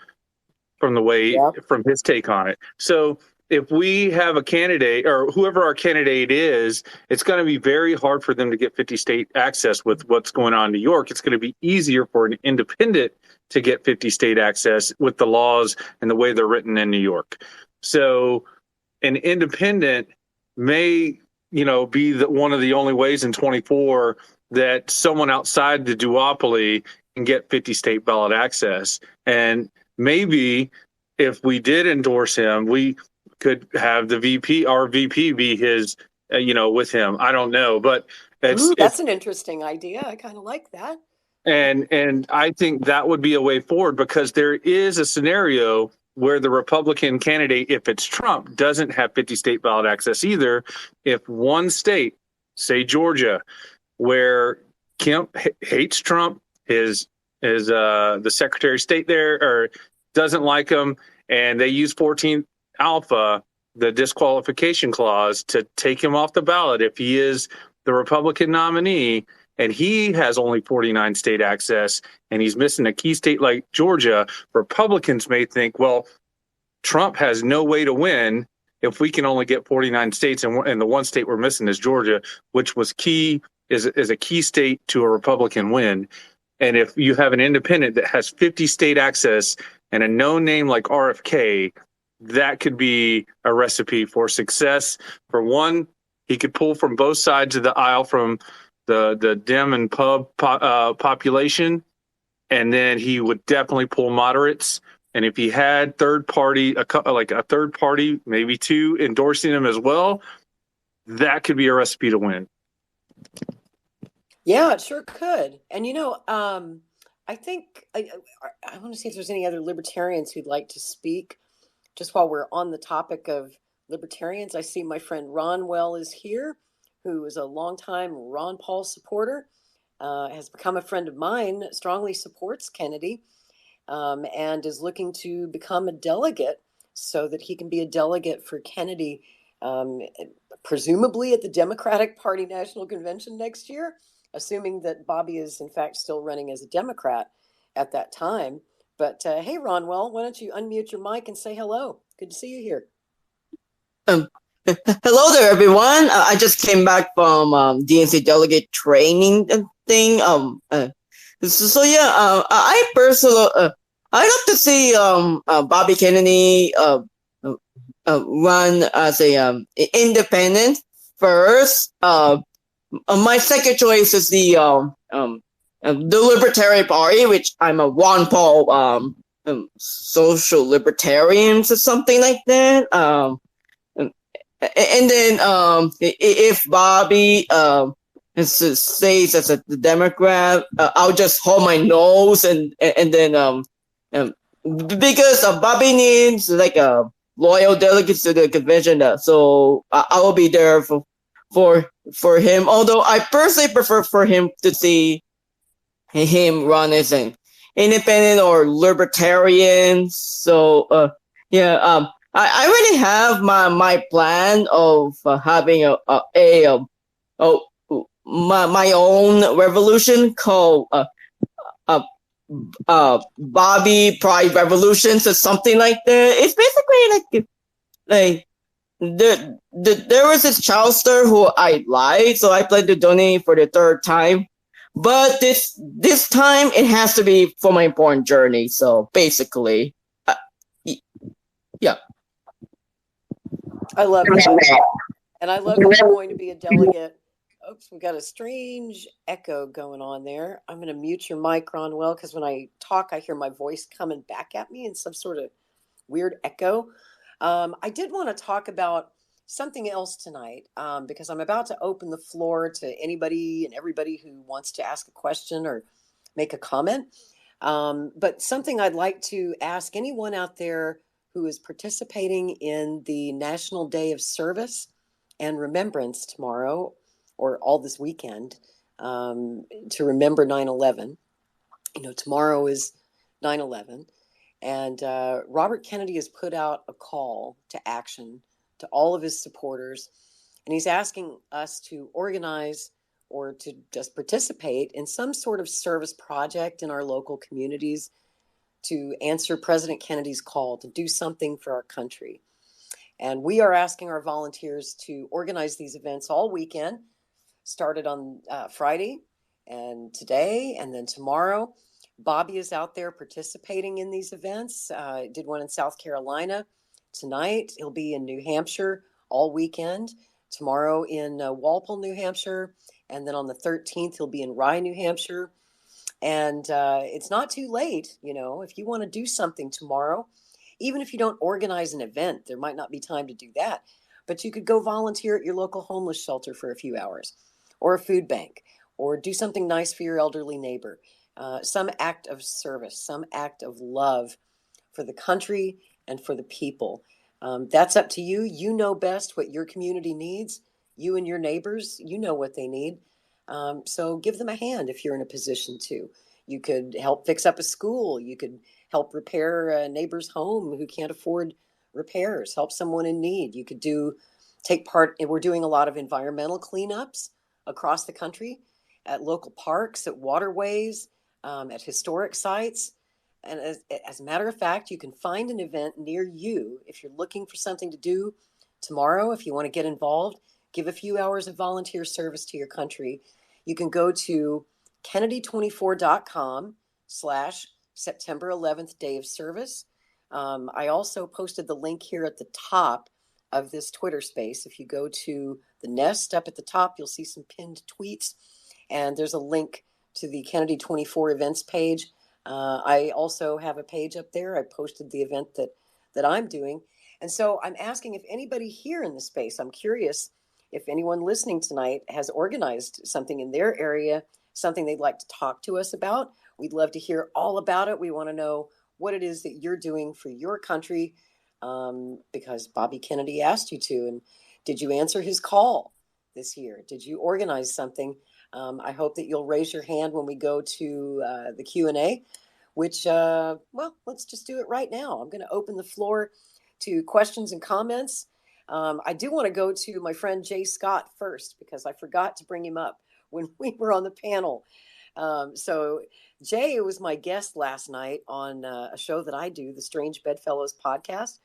from the way, from his take on it. So if we have a candidate, or whoever our candidate is, it's going to be very hard for them to get 50 state access with what's going on in New York. It's going to be easier for an independent to get 50 state access with the laws and the way they're written in New York. So an independent may, you know, be one of the only ways in 24 that someone outside the duopoly can get 50 state ballot access. And maybe if we did endorse him, we could have the VP, our VP, be his, you know, with him. I don't know, but that's an interesting idea. I kind of like that. And I think that would be a way forward, because there is a scenario where the Republican candidate, if it's Trump, doesn't have 50 state ballot access either. If one state, say Georgia, where Kemp hates Trump, is the Secretary of State there, or doesn't like him, and they use 14th Alpha, the disqualification clause, to take him off the ballot if he is the Republican nominee, and he has only 49 state access, and he's missing a key state like Georgia, Republicans may think, well, Trump has no way to win if we can only get 49 states, and the one state we're missing is Georgia, which was key, is a key state to a Republican win. And if you have an independent that has 50 state access and a known name like RFK, that could be a recipe for success. For one, he could pull from both sides of the aisle, from the Dem and Pub population, and then he would definitely pull moderates. And if he had third party, like a third party, maybe two, endorsing him as well, that could be a recipe to win. Yeah, it sure could. And, you know, I think I want to see if there's any other libertarians who'd like to speak. Just while we're on the topic of libertarians, I see my friend Ron Well is here, who is a longtime Ron Paul supporter, has become a friend of mine, strongly supports Kennedy, and is looking to become a delegate so that he can be a delegate for Kennedy, presumably at the Democratic Party National Convention next year, assuming that Bobby is in fact still running as a Democrat at that time. But hey, Ronwell, why don't you unmute your mic and say hello? Good to see you here. Hello there, everyone. I just came back from DNC delegate training thing. I personally, I love to see Bobby Kennedy run as a independent first. My second choice is the Libertarian Party, which I'm a Ron Paul social libertarian or something like that. And then if Bobby stays as a Democrat, I'll just hold my nose and then because Bobby needs like a loyal delegates to the convention, so I will be there for him. Although I personally prefer for him to see him run as an independent or libertarian. So I already have my plan of having my own revolution called Bobby Pride Revolutions or something like that. It's basically like there was this child star who I liked, so I plan to donate for the third time. But this time it has to be for my important journey. So basically, yeah. I love that. And I love that you're going to be a delegate. Oops, we got a strange echo going on there. I'm going to mute your mic, Ronwell, because when I talk, I hear my voice coming back at me in some sort of weird echo. I did want to talk about something else tonight because I'm about to open the floor to anybody and everybody who wants to ask a question or make a comment. But something I'd like to ask anyone out there who is participating in the National Day of Service and Remembrance tomorrow or all this weekend to remember 9/11. You know, tomorrow is 9/11. And Robert Kennedy has put out a call to action to all of his supporters. And he's asking us to organize or to just participate in some sort of service project in our local communities to answer President Kennedy's call to do something for our country. And we are asking our volunteers to organize these events all weekend, started on Friday and today and then tomorrow. Bobby is out there participating in these events. Did one in South Carolina tonight. He'll be in New Hampshire all weekend. Tomorrow in Walpole, New Hampshire. And then on the 13th, he'll be in Rye, New Hampshire. And it's not too late, you know, if you want to do something tomorrow, even if you don't organize an event, there might not be time to do that. But you could go volunteer at your local homeless shelter for a few hours or a food bank or do something nice for your elderly neighbor. Some act of service, some act of love for the country and for the people. That's up to you. You know best what your community needs. You and your neighbors, you know what they need. So give them a hand if you're in a position to. You could help fix up a school. You could help repair a neighbor's home who can't afford repairs. Help someone in need. You could take part. We're doing a lot of environmental cleanups across the country at local parks, at waterways, at historic sites. And as a matter of fact, you can find an event near you if you're looking for something to do tomorrow. If you want to get involved, give a few hours of volunteer service to your country. You can go to kennedy24.com/September 11th Day of Service. I also posted the link here at the top of this Twitter space. If you go to the Nest up at the top, you'll see some pinned tweets. And there's a link to the Kennedy 24 events page. I also have a page up there. I posted the event that I'm doing. And so I'm asking if anybody here in the space, I'm curious if anyone listening tonight has organized something in their area, something they'd like to talk to us about. We'd love to hear all about it. We want to know what it is that you're doing for your country because Bobby Kennedy asked you to. And did you answer his call this year? Did you organize something? I hope that you'll raise your hand when we go to the Q&A, which, well, let's just do it right now. I'm going to open the floor to questions and comments. I do want to go to my friend Jay Scott first because I forgot to bring him up when we were on the panel. So Jay was my guest last night on a show that I do, the Strange Bedfellows podcast.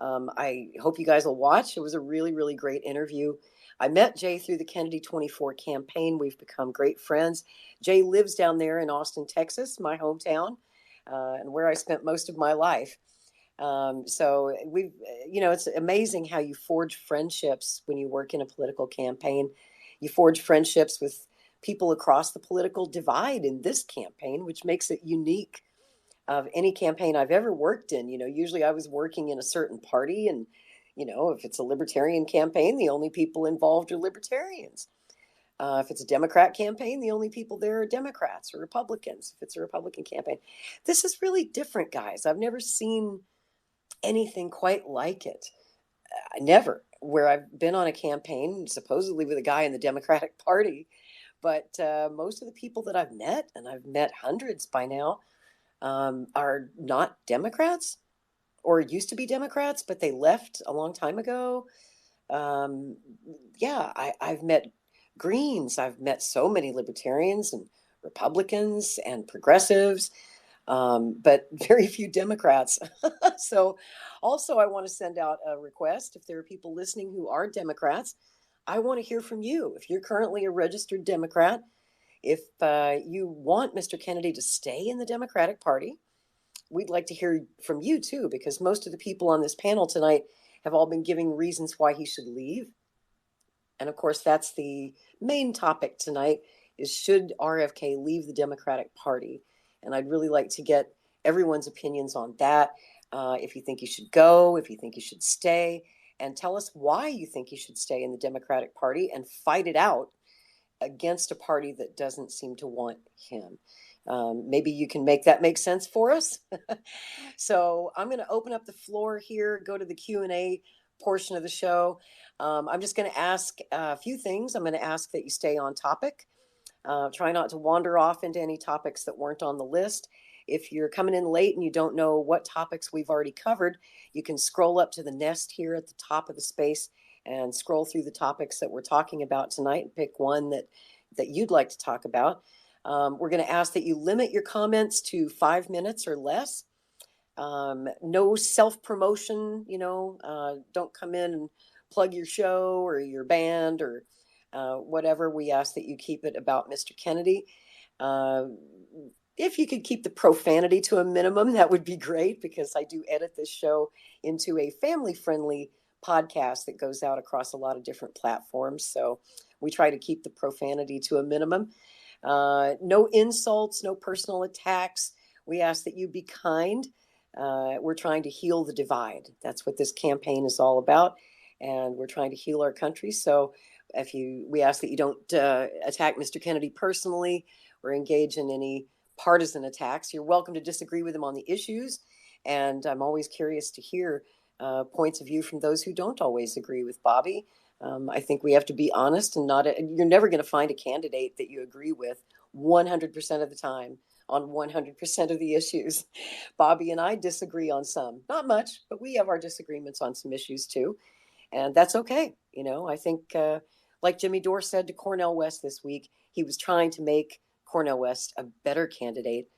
I hope you guys will watch. It was a really, really great interview. I met Jay through the Kennedy 24 campaign. We've become great friends. Jay lives down there in Austin, Texas, my hometown, and where I spent most of my life. So we've, you know, it's amazing how you forge friendships when you work in a political campaign. You forge friendships with people across the political divide in this campaign, which makes it unique of any campaign I've ever worked in. You know, usually I was working in a certain party and, you know, if it's a libertarian campaign, the only people involved are libertarians. If it's a Democrat campaign, the only people there are Democrats or Republicans, if it's a Republican campaign. This is really different, guys. I've never seen anything quite like it. Never. Where I've been on a campaign, supposedly with a guy in the Democratic Party, but most of the people that I've met, and I've met hundreds by now, are not Democrats or used to be Democrats, but they left a long time ago. I've met Greens. I've met so many libertarians and Republicans and progressives, but very few Democrats. So also I want to send out a request. If there are people listening who are Democrats, I want to hear from you. If you're currently a registered Democrat, if you want Mr. Kennedy to stay in the Democratic Party, we'd like to hear from you too, because most of the people on this panel tonight have all been giving reasons why he should leave. And of course, that's the main topic tonight is should RFK leave the Democratic Party? And I'd really like to get everyone's opinions on that. If you think he should go, if you think he should stay, and tell us why you think he should stay in the Democratic Party and fight it out against a party that doesn't seem to want him. Maybe you can make that make sense for us. So I'm going to open up the floor here, go to the Q&A portion of the show. I'm just going to ask a few things. I'm going to ask that you stay on topic. Try not to wander off into any topics that weren't on the list. If you're coming in late and you don't know what topics we've already covered, you can scroll up to the nest here at the top of the space and scroll through the topics that we're talking about tonight and pick one that you'd like to talk about. We're going to ask that you limit your comments to 5 minutes or less. No self-promotion, don't come in and plug your show or your band or whatever. We ask that you keep it about Mr. Kennedy. If you could keep the profanity to a minimum, that would be great, because I do edit this show into a family-friendly podcast that goes out across a lot of different platforms. So we try to keep the profanity to a minimum. No insults, no personal attacks. We ask that you be kind. We're trying to heal the divide. That's what this campaign is all about. And we're trying to heal our country. So we ask that you don't attack Mr. Kennedy personally or engage in any partisan attacks. You're welcome to disagree with him on the issues. And I'm always curious to hear points of view from those who don't always agree with Bobby. I think we have to be honest and you're never going to find a candidate that you agree with 100% of the time on 100% of the issues. Bobby and I disagree on some, not much, but we have our disagreements on some issues too. And that's okay. I think like Jimmy Dore said to Cornel West this week, he was trying to make Cornel West a better candidate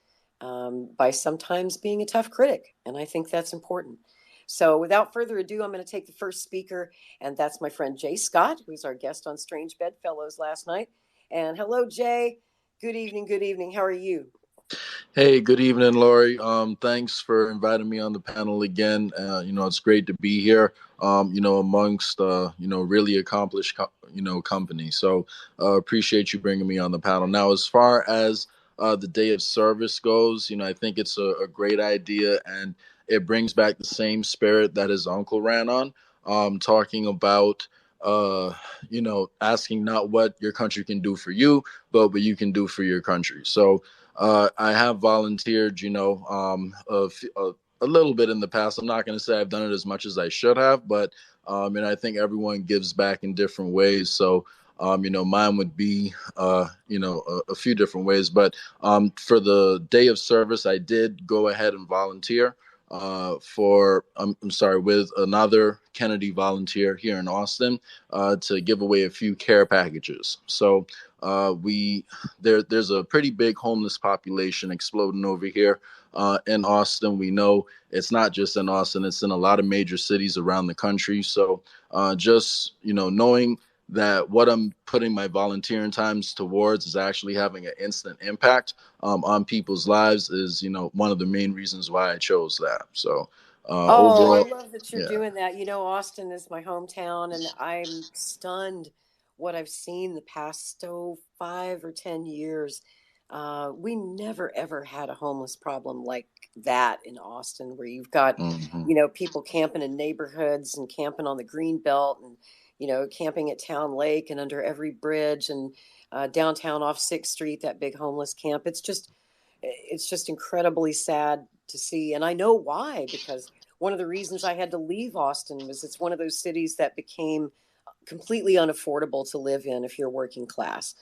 by sometimes being a tough critic. And I think that's important. So without further ado, I'm going to take the first speaker, and that's my friend Jay Scott, who's our guest on Strange Bedfellows last night. And hello, Jay. Good evening. Good evening. How are you? Hey, good evening, Lori. Thanks for inviting me on the panel again. It's great to be here, amongst, really accomplished, company. So appreciate you bringing me on the panel. Now, as far as the day of service goes, I think it's a great idea, and it brings back the same spirit that his uncle ran on, talking about, asking not what your country can do for you, but what you can do for your country. So I have volunteered, a little bit in the past. I'm not going to say I've done it as much as I should have, but and I think everyone gives back in different ways. So, mine would be, a few different ways. But for the day of service, I did go ahead and volunteer with another Kennedy volunteer here in Austin to give away a few care packages. So there's a pretty big homeless population exploding over here in Austin. We know it's not just in Austin, it's in a lot of major cities around the country. So just, knowing that what I'm putting my volunteering times towards is actually having an instant impact on people's lives is, one of the main reasons why I chose that. So overall, I love that you're doing that. Austin is my hometown, and I'm stunned what I've seen the past 5 or 10 years. We never, ever had a homeless problem like that in Austin, where you've got, people camping in neighborhoods and camping on the green belt and, camping at Town Lake and under every bridge and downtown off 6th Street, that big homeless camp. It's just incredibly sad to see. And I know why, because one of the reasons I had to leave Austin was it's one of those cities that became completely unaffordable to live in if you're working class.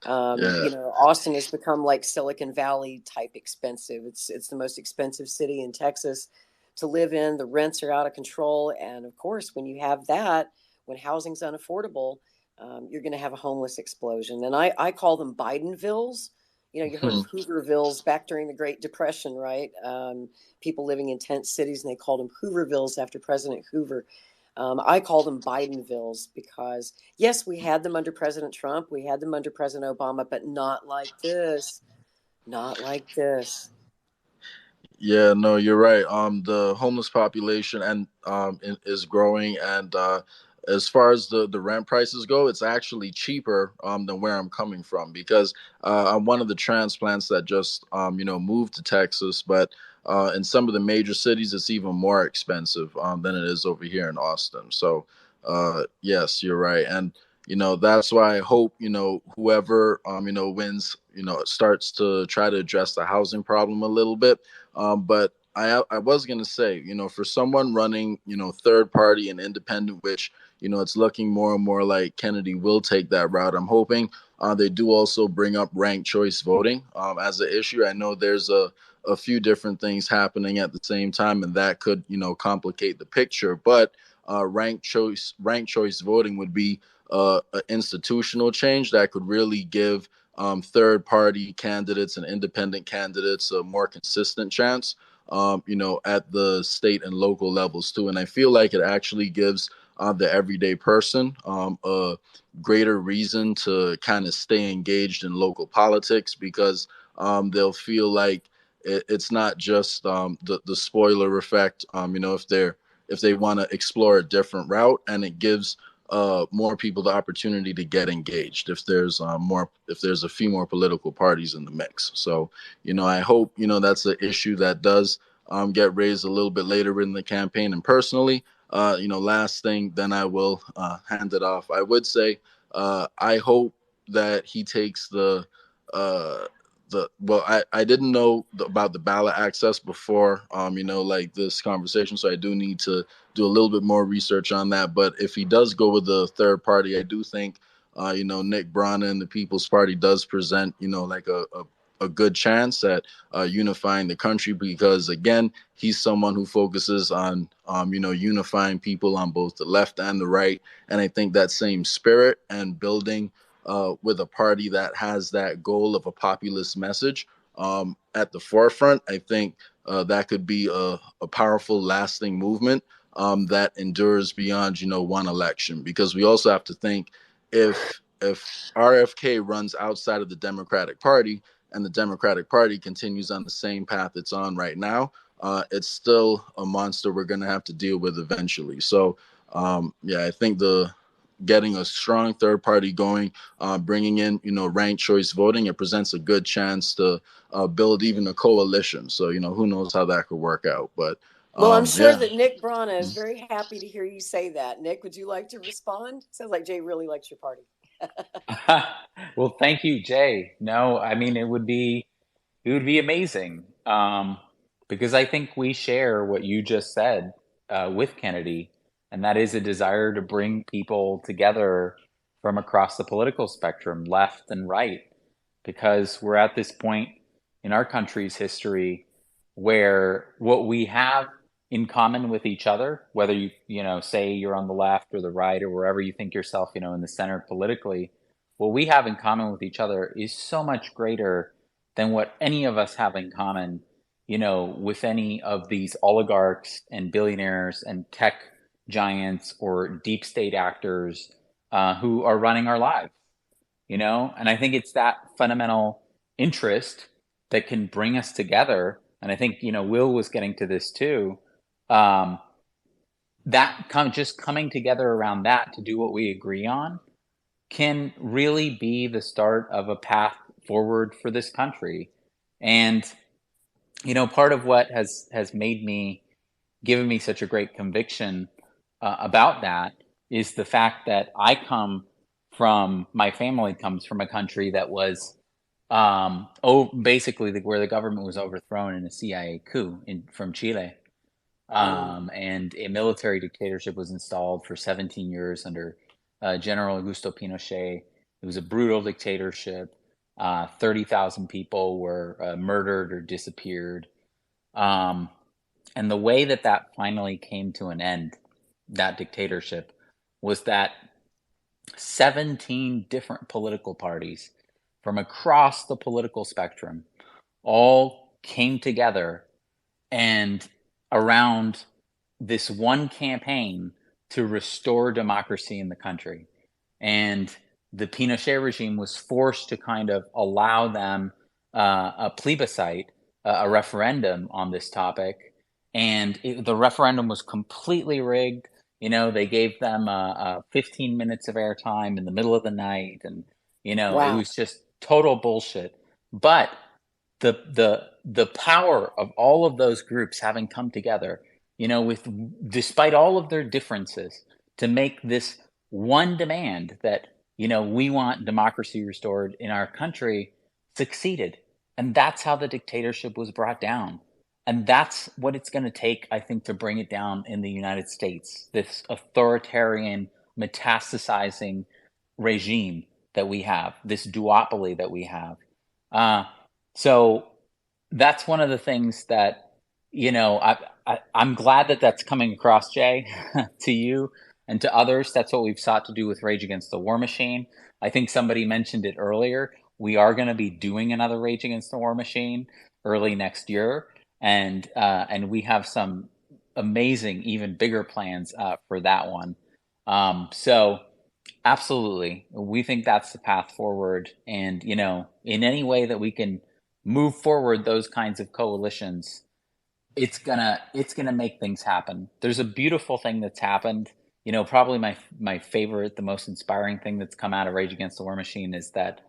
Austin has become like Silicon Valley type expensive. It's the most expensive city in Texas to live in. The rents are out of control. And of course, when you have that, when housing's unaffordable, you're going to have a homeless explosion. And I call them Bidenvilles. You heard of Hoovervilles back during the Great Depression, right? People living in tent cities, and they called them Hoovervilles after President Hoover. I call them Bidenvilles because, yes, we had them under President Trump. We had them under President Obama, but not like this. Not like this. Yeah, no, you're right. The homeless population and is growing, and as far as the rent prices go, it's actually cheaper than where I'm coming from, because I'm one of the transplants that just moved to Texas, but in some of the major cities, it's even more expensive than it is over here in Austin. So yes, you're right, and that's why I hope whoever wins starts to try to address the housing problem a little bit. But I was going to say, for someone running, third party and independent, which, it's looking more and more like Kennedy will take that route. I'm hoping they do also bring up ranked choice voting as an issue. I know there's a few different things happening at the same time, and that could, complicate the picture. But ranked choice voting would be an institutional change that could really give third party candidates and independent candidates a more consistent chance at the state and local levels too. And I feel like it actually gives the everyday person a greater reason to kind of stay engaged in local politics, because they'll feel like it's not just the spoiler effect. If they want to explore a different route, and it gives more people the opportunity to get engaged if there's a few more political parties in the mix. So I hope that's an issue that does get raised a little bit later in the campaign. And personally, last thing, then I will hand it off. I would say I hope that he takes I didn't know about the ballot access before like this conversation, so I do need to do a little bit more research on that. But if he does go with the third party, I do think Nick Brana and the People's Party does present like a good chance at unifying the country, because again, he's someone who focuses on unifying people on both the left and the right. And I think that same spirit and building with a party that has that goal of a populist message at the forefront, I think that could be a powerful, lasting movement that endures beyond one election. Because we also have to think, if RFK runs outside of the Democratic Party and the Democratic Party continues on the same path it's on right now, it's still a monster we're going to have to deal with eventually. So I think getting a strong third party going, bringing in ranked choice voting, it presents a good chance to build even a coalition. So who knows how that could work out. But well, I'm sure that Nick Brana is very happy to hear you say that. Nick, would you like to respond? Sounds like Jay really likes your party. Well, thank you, Jay. No, I mean, it would be amazing, because I think we share what you just said with Kennedy, and that is a desire to bring people together from across the political spectrum, left and right, because we're at this point in our country's history where what we have in common with each other, whether you say you're on the left or the right or wherever you think yourself in the center politically, what we have in common with each other is so much greater than what any of us have in common with any of these oligarchs and billionaires and tech giants or deep state actors who are running our lives. And I think it's that fundamental interest that can bring us together. And I think Will was getting to this too. Just coming together around that to do what we agree on can really be the start of a path forward for this country. And part of what has given me such a great conviction about that is the fact that my family comes from a country that was basically where the government was overthrown in a CIA coup from Chile. And a military dictatorship was installed for 17 years under General Augusto Pinochet. It was a brutal dictatorship. 30,000 people were murdered or disappeared. And the way that finally came to an end, that dictatorship, was that 17 different political parties from across the political spectrum all came together and around this one campaign to restore democracy in the country. And the Pinochet regime was forced to kind of allow them a plebiscite, a referendum on this topic. And the referendum was completely rigged. They gave them 15 minutes of airtime in the middle of the night, and it Wow. was just total bullshit. But the power of all of those groups having come together, with despite all of their differences, to make this one demand that we want democracy restored in our country, succeeded. And that's how the dictatorship was brought down. And that's what it's going to take, I think, to bring it down in the United States, this authoritarian, metastasizing regime that we have, this duopoly that we have. So that's one of the things that, I'm glad that that's coming across, Jay, to you and to others. That's what we've sought to do with Rage Against the War Machine. I think somebody mentioned it earlier. We are going to be doing another Rage Against the War Machine early next year. And we have some amazing, even bigger plans for that one. So absolutely, we think that's the path forward. And in any way that we can move forward those kinds of coalitions, it's gonna make things happen. There's a beautiful thing that's happened. Probably my favorite, the most inspiring thing that's come out of Rage Against the War Machine is that,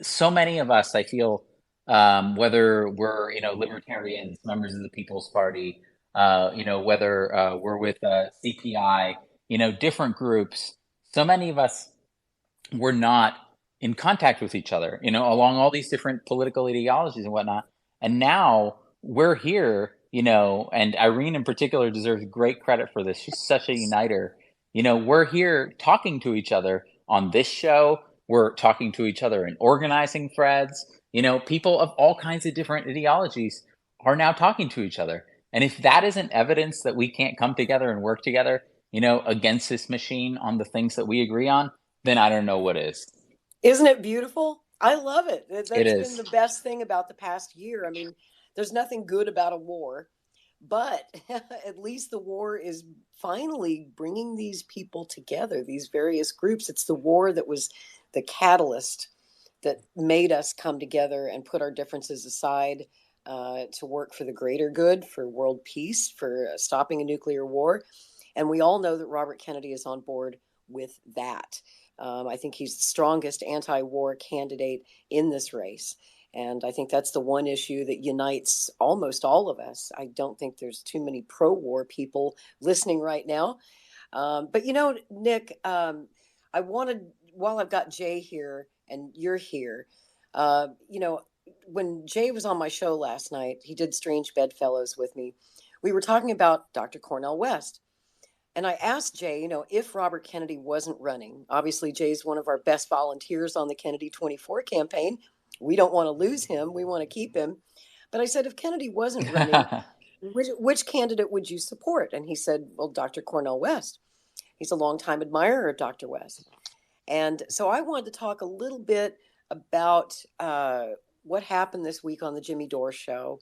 so many of us, I feel, whether we're libertarians, members of the People's Party, whether we're with CPI, different groups, so many of us were not in contact with each other, along all these different political ideologies and whatnot. And now we're here, and Irene in particular deserves great credit for this. She's such a uniter. We're here talking to each other on this show. We're talking to each other in organizing threads. People of all kinds of different ideologies are now talking to each other. And if that isn't evidence that we can't come together and work together, against this machine on the things that we agree on, then I don't know what is. Isn't it beautiful? I love it. That's It been is. the best thing about the past year. I mean, there's nothing good about a war, but at least the war is finally bringing these people together, these various groups. It's the war that was the catalyst that made us come together and put our differences aside to work for the greater good, for world peace, for stopping a nuclear war. And we all know that Robert Kennedy is on board with that. I think he's the strongest anti-war candidate in this race. And I think that's the one issue that unites almost all of us. I don't think there's too many pro-war people listening right now. But Nick, I wanted, while I've got Jay here and you're here, when Jay was on my show last night, he did Strange Bedfellows with me. We were talking about Dr. Cornel West. And I asked Jay, if Robert Kennedy wasn't running. Obviously, Jay's one of our best volunteers on the Kennedy 24 campaign. We don't want to lose him. We want to keep him. But I said, if Kennedy wasn't running, which candidate would you support? And he said, well, Dr. Cornel West. He's a longtime admirer of Dr. West. And so I wanted to talk a little bit about what happened this week on the Jimmy Dore show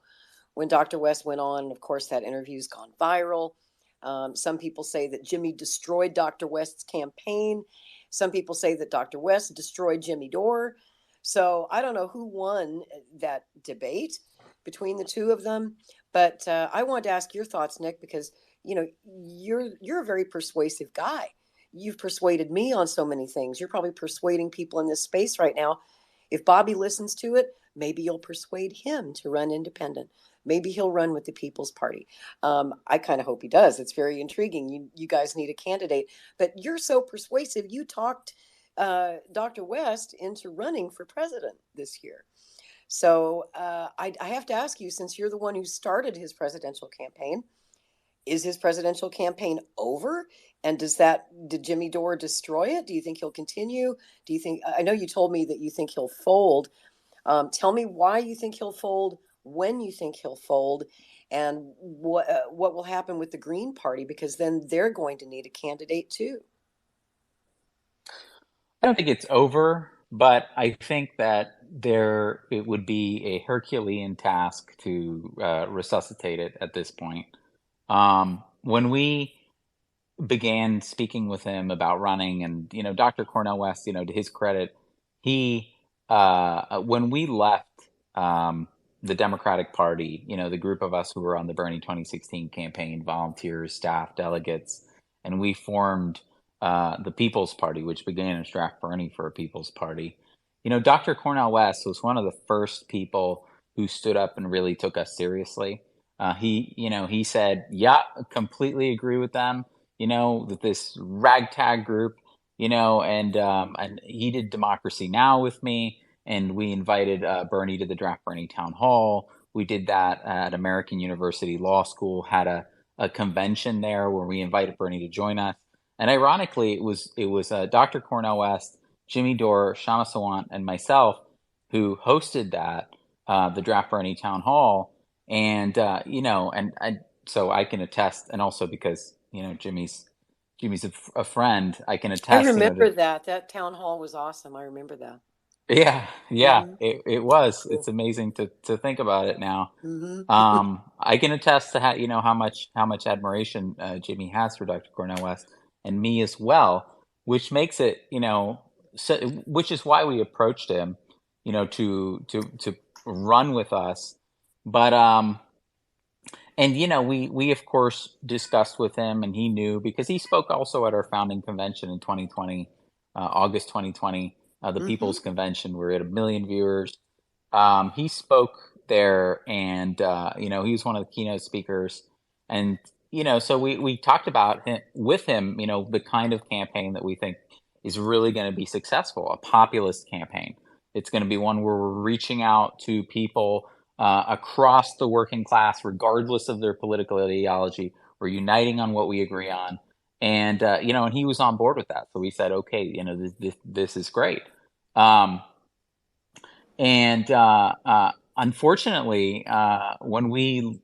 when Dr. West went on. Of course, that interview's gone viral. Some people say that Jimmy destroyed Dr. West's campaign. Some people say that Dr. West destroyed Jimmy Dore. So I don't know who won that debate between the two of them. But I wanted to ask your thoughts, Nick, because you're a very persuasive guy. You've persuaded me on so many things. You're probably persuading people in this space right now. If Bobby listens to it, maybe you'll persuade him to run independent. Maybe he'll run with the People's Party. I kind of hope he does. It's very intriguing. You guys need a candidate. But you're so persuasive. You talked Dr. West into running for president this year. So I have to ask you, since you're the one who started his presidential campaign, is his presidential campaign over? And did Jimmy Dore destroy it? Do you think he'll continue? Do you think, I know you told me that you think he'll fold. Tell me why you think he'll fold, when you think he'll fold, and what will happen with the Green Party, because then they're going to need a candidate too. I don't think it's over, but I think that it would be a Herculean task to resuscitate it at this point. When we began speaking with him about running, and Dr. Cornel West, to his credit, he when we left the Democratic Party, the group of us who were on the Bernie 2016 campaign, volunteers, staff, delegates, and we formed the People's Party, which began as Draft Bernie for a People's Party. Dr. Cornel West was one of the first people who stood up and really took us seriously. He said, yeah, completely agree with them, that this ragtag group, and he did Democracy Now! With me, and we invited Bernie to the Draft Bernie Town Hall. We did that at American University Law School, had a convention there where we invited Bernie to join us. And ironically, it was Dr. Cornel West, Jimmy Dore, Shama Sawant, and myself who hosted that, the Draft Bernie Town Hall. And, so I can attest, and also because, Jimmy's a friend, I can attest. I remember that. That town hall was awesome. I remember that. Yeah. Mm-hmm. It was. Cool. It's amazing to think about it now. Mm-hmm. I can attest to how much admiration Jimmy has for Dr. Cornel West and me as well, which makes it, which is why we approached him, to run with us. But and we of course discussed with him, and he knew because he spoke also at our founding convention in 2020, August 2020. The People's Convention. We're at 1 million viewers. He spoke there, and he was one of the keynote speakers. And so we talked about with him, the kind of campaign that we think is really going to be successful, a populist campaign. It's going to be one where we're reaching out to people across the working class, regardless of their political ideology. We're uniting on what we agree on. And, and he was on board with that. So we said, okay, this is great. Unfortunately, when we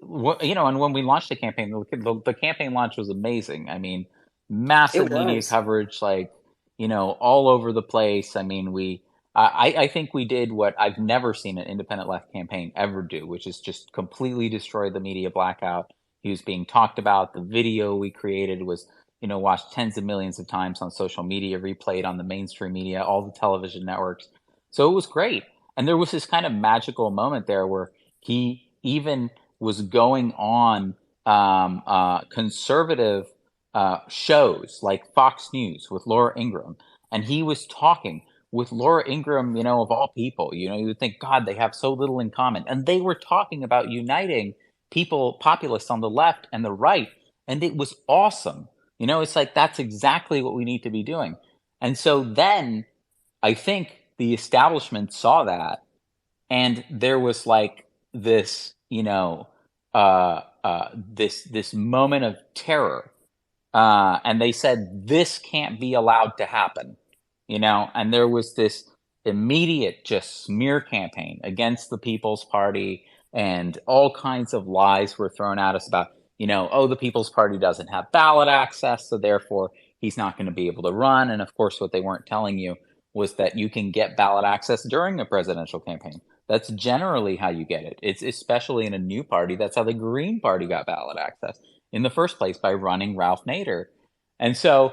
launched the campaign, the campaign launch was amazing. I mean, massive media coverage, all over the place. I mean, I think we did what I've never seen an independent left campaign ever do, which is just completely destroy the media blackout. He was being talked about. The video we created was, watched tens of millions of times on social media, replayed on the mainstream media, all the television networks. So it was great. And there was this kind of magical moment there where he even was going on conservative shows like Fox News with Laura Ingraham. And he was talking with Laura Ingraham, of all people. You would think, God, they have so little in common. And they were talking about uniting populists on the left and the right. And it was awesome. It's like, that's exactly what we need to be doing. And so then I think the establishment saw that, and there was like this, this moment of terror. And they said, this can't be allowed to happen, and there was this immediate just smear campaign against the People's Party, and all kinds of lies were thrown at us about, the People's Party doesn't have ballot access, so therefore he's not going to be able to run. And of course, what they weren't telling you was that you can get ballot access during a presidential campaign. That's generally how you get it. It's especially in a new party. That's how the Green Party got ballot access in the first place, by running Ralph Nader. And so,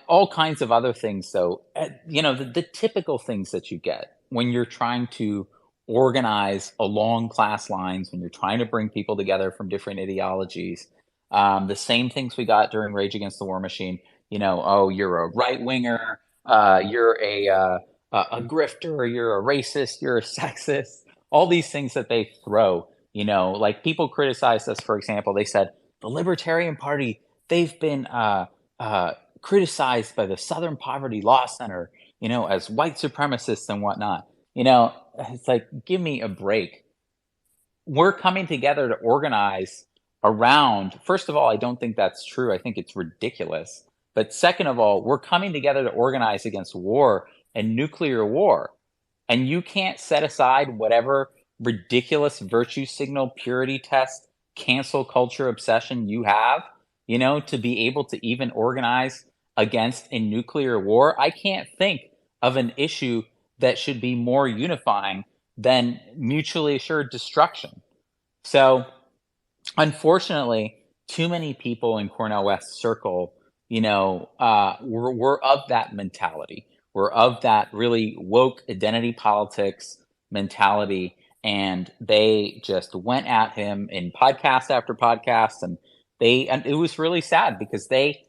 all kinds of other things. So, the typical things that you get when you're trying to organize along class lines, when you're trying to bring people together from different ideologies. The same things we got during Rage Against the War Machine. You're a right winger, you're a grifter, you're a racist, you're a sexist. All these things that they throw. Like people criticized us, for example. They said the Libertarian Party, they've been criticized by the Southern Poverty Law Center, as white supremacists and whatnot. It's like, give me a break. We're coming together to organize around, first of all, I don't think that's true. I think it's ridiculous. But second of all, we're coming together to organize against war and nuclear war. And you can't set aside whatever ridiculous virtue signal, purity test, cancel culture obsession you have, to be able to even organize against a nuclear war. I can't think of an issue that should be more unifying than mutually assured destruction. So, unfortunately, too many people in Cornel West's circle, we're of that mentality. We're of that really woke identity politics mentality. and they just went at him in podcast after podcast, and it was really sad because they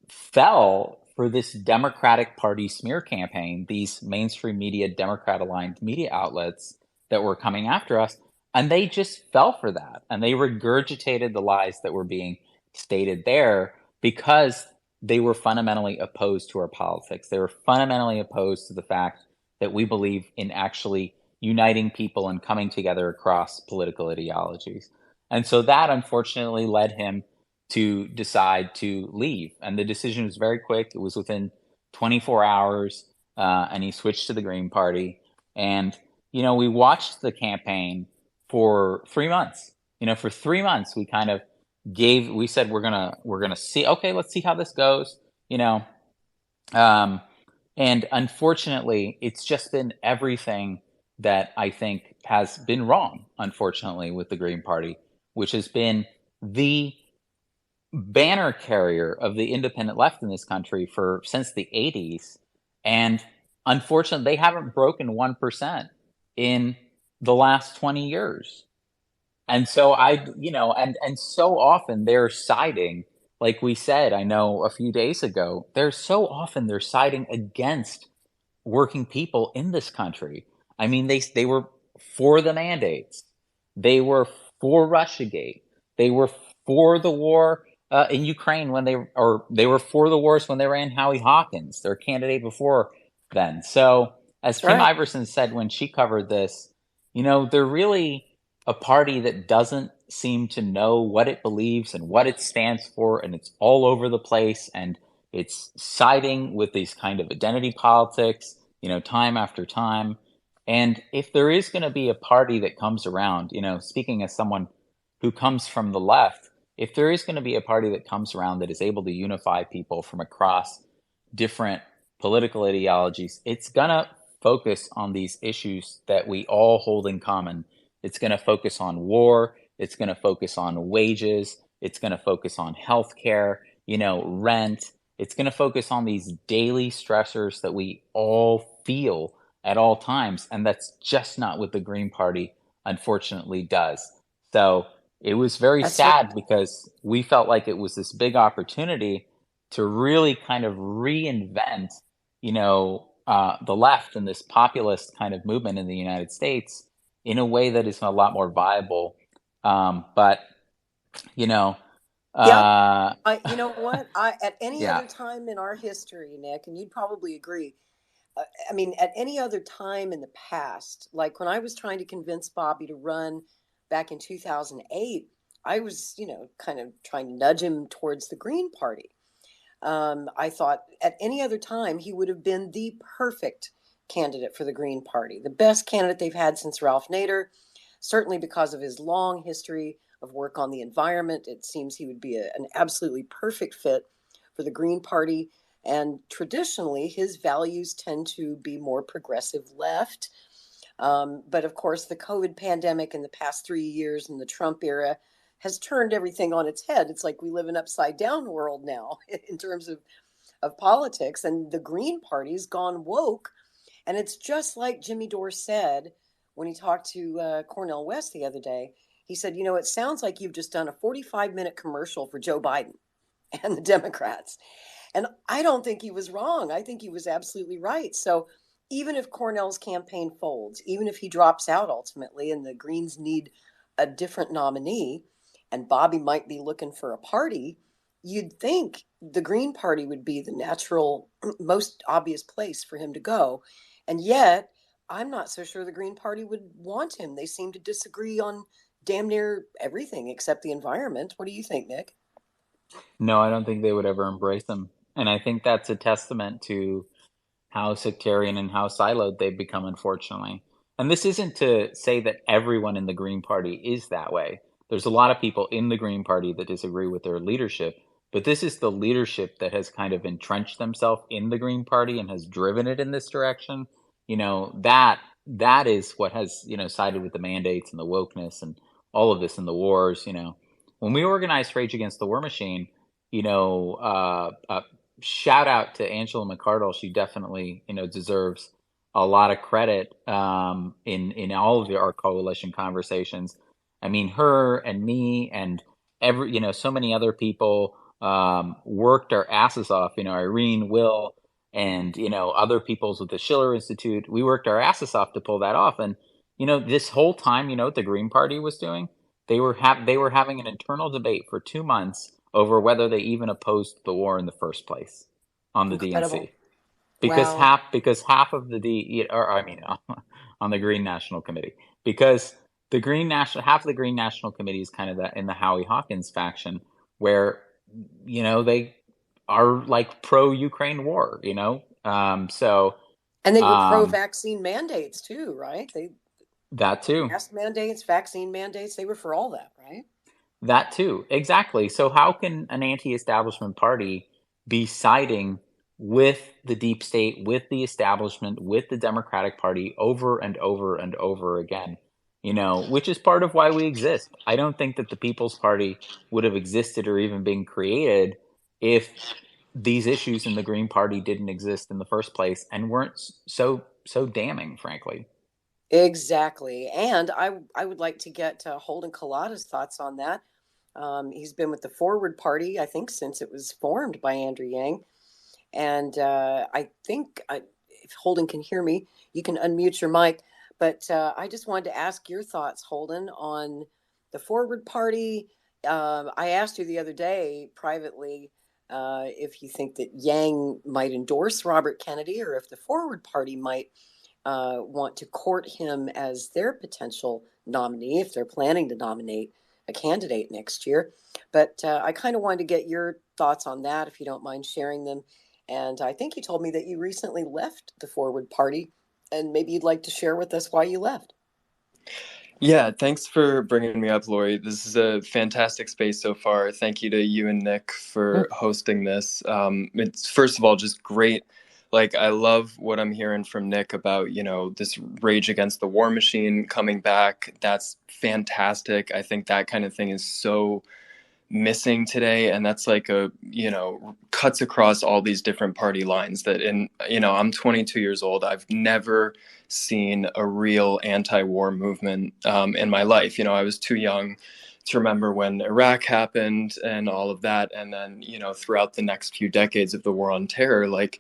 fell for this Democratic Party smear campaign, these mainstream media, Democrat aligned media outlets that were coming after us, and they just fell for that, and they regurgitated the lies that were being stated there because they were fundamentally opposed to our politics. They were fundamentally opposed to the fact that we believe in actually uniting people and coming together across political ideologies. And so that unfortunately led him to decide to leave. And the decision was very quick. It was within 24 hours, and he switched to the Green Party. And, we watched the campaign for 3 months. For 3 months, we kind of we said, we're gonna see, okay, let's see how this goes, and unfortunately, it's just been everything that I think has been wrong, unfortunately, with the Green Party, which has been the banner carrier of the independent left in this country since the 80s. And unfortunately, they haven't broken 1% in the last 20 years. And so and so often they're siding, like we said, I know a few days ago, they're siding against working people in this country. I mean, they were for the mandates. They were for Russiagate. They were for the war in Ukraine they were for the wars when they ran Howie Hawkins, their candidate before then. So as Kim Iverson said when she covered this, they're really a party that doesn't seem to know what it believes and what it stands for, and it's all over the place, and it's siding with these kind of identity politics, time after time. And if there is going to be a party that comes around, speaking as someone who comes from the left, if there is going to be a party that comes around that is able to unify people from across different political ideologies, it's going to focus on these issues that we all hold in common. It's going to focus on war. It's going to focus on wages. It's going to focus on healthcare, rent. It's going to focus on these daily stressors that we all feel at all times. And that's just not what the Green Party, unfortunately, does. So it was very sad because we felt like it was this big opportunity to really kind of reinvent, the left and this populist kind of movement in the United States in a way that is a lot more viable. But, you know what? At any other time in our history, Nick, and you'd probably agree, at any other time in the past, like when I was trying to convince Bobby to run back in 2008, I was, kind of trying to nudge him towards the Green Party. I thought at any other time he would have been the perfect candidate for the Green Party, the best candidate they've had since Ralph Nader, certainly because of his long history of work on the environment. It seems he would be an absolutely perfect fit for the Green Party. And traditionally, his values tend to be more progressive left. But of course, the COVID pandemic in the past 3 years and the Trump era has turned everything on its head. It's like we live in an upside down world now in terms of politics. And the Green Party's gone woke. And it's just like Jimmy Dore said when he talked to Cornel West the other day. He said, it sounds like you've just done a 45-minute commercial for Joe Biden and the Democrats. And I don't think he was wrong. I think he was absolutely right. So even if Cornel's campaign folds, even if he drops out ultimately and the Greens need a different nominee and Bobby might be looking for a party, you'd think the Green Party would be the natural, most obvious place for him to go. And yet, I'm not so sure the Green Party would want him. They seem to disagree on damn near everything except the environment. What do you think, Nick? No, I don't think they would ever embrace him. And I think that's a testament to how sectarian and how siloed they've become, unfortunately. And this isn't to say that everyone in the Green Party is that way. There's a lot of people in the Green Party that disagree with their leadership, but this is the leadership that has kind of entrenched themselves in the Green Party and has driven it in this direction. That is what has, sided with the mandates and the wokeness and all of this and the wars. When we organized Rage Against the War Machine, shout out to Angela McArdle. She definitely, deserves a lot of credit in all of our coalition conversations. I mean, her and me and so many other people worked our asses off. Irene, Will, and other peoples with the Schiller Institute. We worked our asses off to pull that off. And this whole time, what the Green Party was doing? They were having an internal debate for 2 months over whether they even opposed the war in the first place on the Incredible. DNC. Because Wow. half of the on the Green National Committee, because half of the Green National Committee is kind of in the Howie Hawkins faction, where they are like pro Ukraine war, so And they were pro-vaccine mandates too, right? That too. Mask mandates, vaccine mandates, they were for all that, right? That too, exactly. So how can an anti-establishment party be siding with the deep state, with the establishment, with the Democratic Party over and over and over again? Which is part of why we exist. I don't think that the People's Party would have existed or even been created if these issues in the Green Party didn't exist in the first place and weren't so damning, frankly. Exactly. And I would like to get Holden Collada's thoughts on that. He's been with the Forward Party, I think, since it was formed by Andrew Yang. And I think, if Holden can hear me, you can unmute your mic. But I just wanted to ask your thoughts, Holden, on the Forward Party. I asked you the other day privately if you think that Yang might endorse Robert Kennedy, or if the Forward Party might want to court him as their potential nominee, if they're planning to nominate a candidate next year. But I kind of wanted to get your thoughts on that, if you don't mind sharing them. And I think you told me that you recently left the Forward Party, and maybe you'd like to share with us why you left. Yeah, thanks for bringing me up, Lori. This is a fantastic space so far. Thank you to you and Nick for hosting this. It's, first of all, just great. Like, I love what I'm hearing from Nick about, this rage against the war machine coming back. That's fantastic. I think that kind of thing is so missing today, and that's like cuts across all these different party lines. That I'm 22 years old. I've never seen a real anti-war movement in my life. I was too young to remember when Iraq happened and all of that, and then throughout the next few decades of the war on terror, like,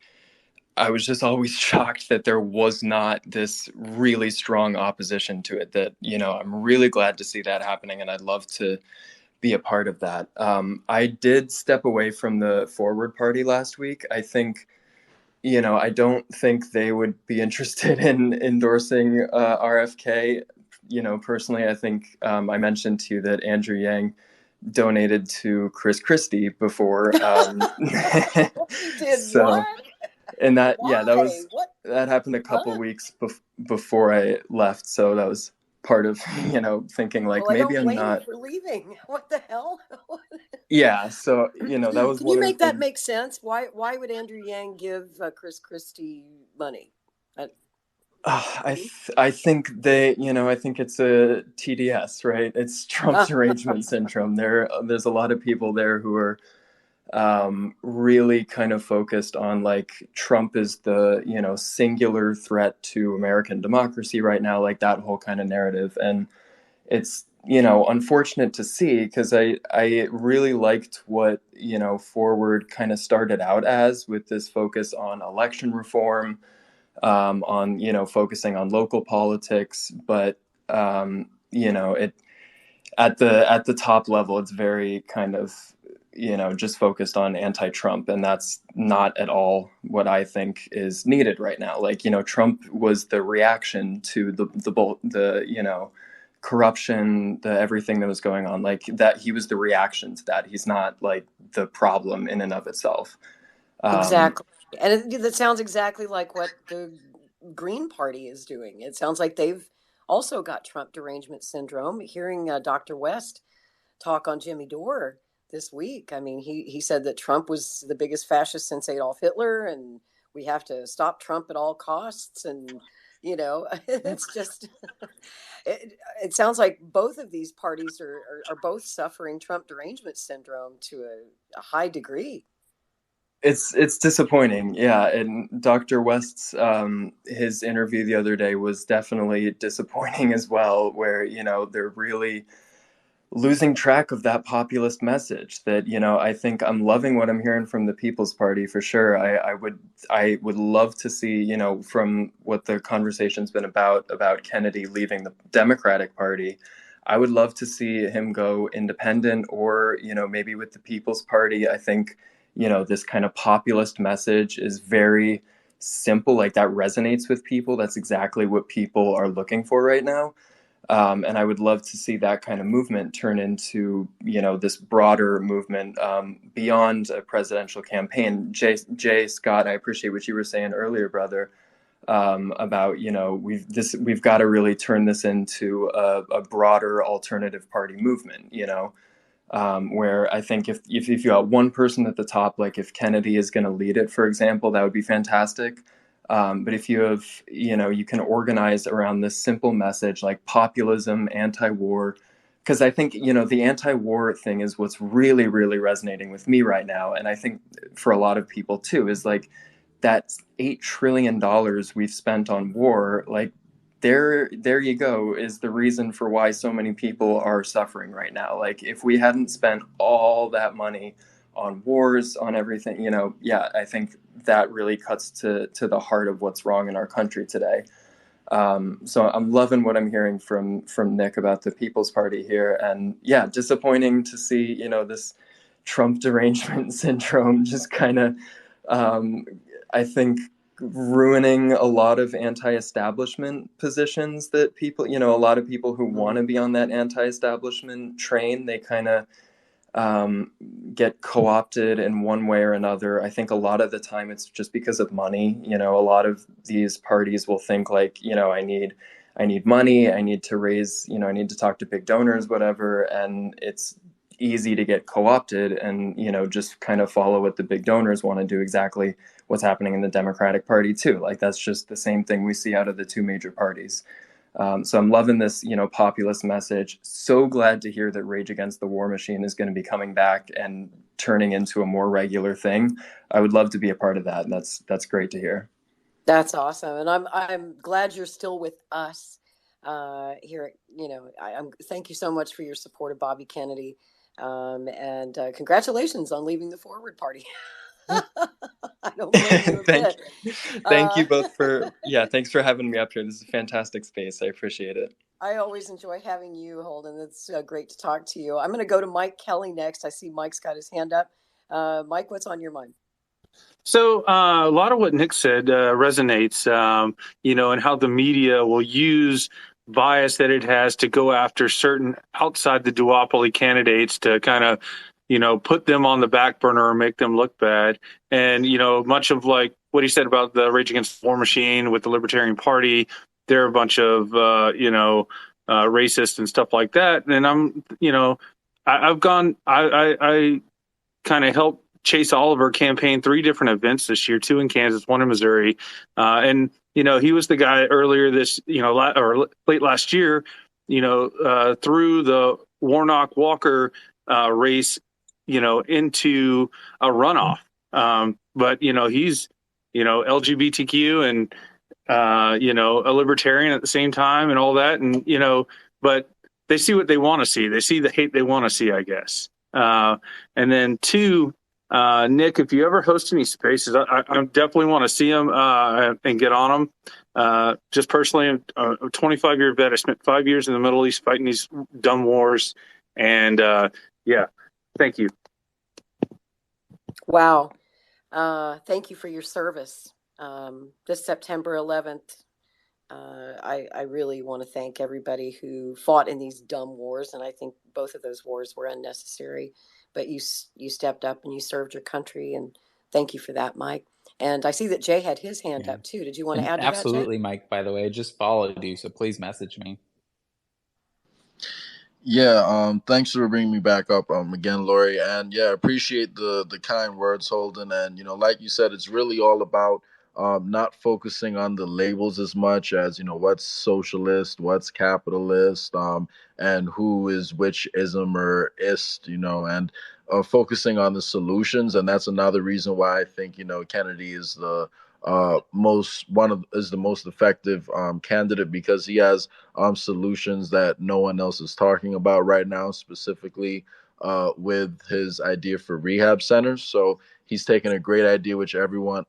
I was just always shocked that there was not this really strong opposition to it. That I'm really glad to see that happening, and I'd love to be a part of that. I did step away from the Forward Party last week. I think, I don't think they would be interested in endorsing RFK. Personally, I think I mentioned to you that Andrew Yang donated to Chris Christie before. Did so, what? And that, Why? That happened a couple weeks before I left. So that was part of thinking like, well, maybe I don't I'm blame not you for leaving. What the hell? Yeah, so that was Can one you of make the that things. make sense? Why would Andrew Yang give Chris Christie money? I think I think it's a TDS, right? It's Trump derangement syndrome. There's a lot of people there who are really kind of focused on, like, Trump is the singular threat to American democracy right now, like that whole kind of narrative. And it's unfortunate to see, because I really liked what Forward kind of started out as, with this focus on election reform, on focusing on local politics, but it at the top level, it's very kind of just focused on anti-Trump, and that's not at all what I think is needed right now. Like, Trump was the reaction to the corruption, the everything that was going on, like that. He was the reaction to that. He's not like the problem in and of itself. Exactly. And that sounds exactly like what the Green Party is doing. It sounds like they've also got Trump derangement syndrome. Hearing Dr. West talk on Jimmy Dore this week, I mean, he said that Trump was the biggest fascist since Adolf Hitler, and we have to stop Trump at all costs. And it's just it sounds like both of these parties are both suffering Trump derangement syndrome to a high degree. It's disappointing, yeah. And Dr. West's his interview the other day was definitely disappointing as well, where they're really losing track of that populist message that I think I'm loving what I'm hearing from the People's Party for sure. I would love to see from what the conversation's been about Kennedy leaving the Democratic Party. I would love to see him go independent or maybe with the People's Party. I think this kind of populist message is very simple, like that resonates with people. That's exactly what people are looking for right now. And I would love to see that kind of movement turn into, this broader movement beyond a presidential campaign. Jay Scott, I appreciate what you were saying earlier, brother, about we've got to really turn this into a broader alternative party movement. Where I think if you got one person at the top, like if Kennedy is going to lead it, for example, that would be fantastic. But if you have, you can organize around this simple message like populism, anti-war, because I think, the anti-war thing is what's really, really resonating with me right now. And I think for a lot of people too, is like that $8 trillion we've spent on war, like there you go, is the reason for why so many people are suffering right now. Like if we hadn't spent all that money on wars, on everything, I think that really cuts to the heart of what's wrong in our country today. So I'm loving what I'm hearing from Nick about the People's Party here. And yeah, disappointing to see, this Trump derangement syndrome just kind of, I think, ruining a lot of anti-establishment positions that people, a lot of people who want to be on that anti-establishment train, they kind of get co-opted in one way or another. I think a lot of the time it's just because of money. A lot of these parties will think like, I need money, I need to raise, I need to talk to big donors, whatever. And it's easy to get co-opted and, just kind of follow what the big donors want to do, exactly what's happening in the Democratic Party too. Like that's just the same thing we see out of the two major parties. So I'm loving this, populist message. So glad to hear that Rage Against the War Machine is going to be coming back and turning into a more regular thing. I would love to be a part of that, and that's great to hear. That's awesome, and I'm glad you're still with us here. Thank you so much for your support of Bobby Kennedy, and congratulations on leaving the Forward Party. I don't blame you a bit. Thank you both thanks for having me up here. This is a fantastic space. I appreciate it. I always enjoy having you, Holden. It's great to talk to you. I'm going to go to Mike Kelly next. I see Mike's got his hand up. Mike, what's on your mind? So a lot of what Nick said resonates, and how the media will use bias that it has to go after certain outside the duopoly candidates to kind of put them on the back burner or make them look bad. And, much of like what he said about the Rage Against the War Machine with the Libertarian Party, they're a bunch of, racist and stuff like that. And I kind of helped Chase Oliver campaign 3 different events this year, 2 in Kansas, 1 in Missouri. And he was the guy earlier this, or late last year, through the Warnock Walker race, into a runoff. But he's, LGBTQ and, a libertarian at the same time and all that. And, but they see what they want to see. They see the hate they want to see, I guess. And then 2, Nick, if you ever host any spaces, I definitely want to see them and get on them. Just personally, I'm a 25-year vet. I spent 5 years in the Middle East fighting these dumb wars. And thank you. Wow. Thank you for your service. This September 11th, I really want to thank everybody who fought in these dumb wars. And I think both of those wars were unnecessary. But you stepped up and you served your country, and thank you for that, Mike. And I see that Jay had his hand up too. Did you want to add to that, Jay? Absolutely, Mike. By the way, I just followed you, so please message me. Yeah, thanks for bringing me back up again, Lori. And yeah, appreciate the kind words, Holden. And like you said, it's really all about not focusing on the labels as much as what's socialist, what's capitalist, and who is which ism or ist, and focusing on the solutions, and that's another reason why I think Kennedy is the most effective candidate, because he has solutions that no one else is talking about right now, specifically with his idea for rehab centers. So he's taken a great idea, which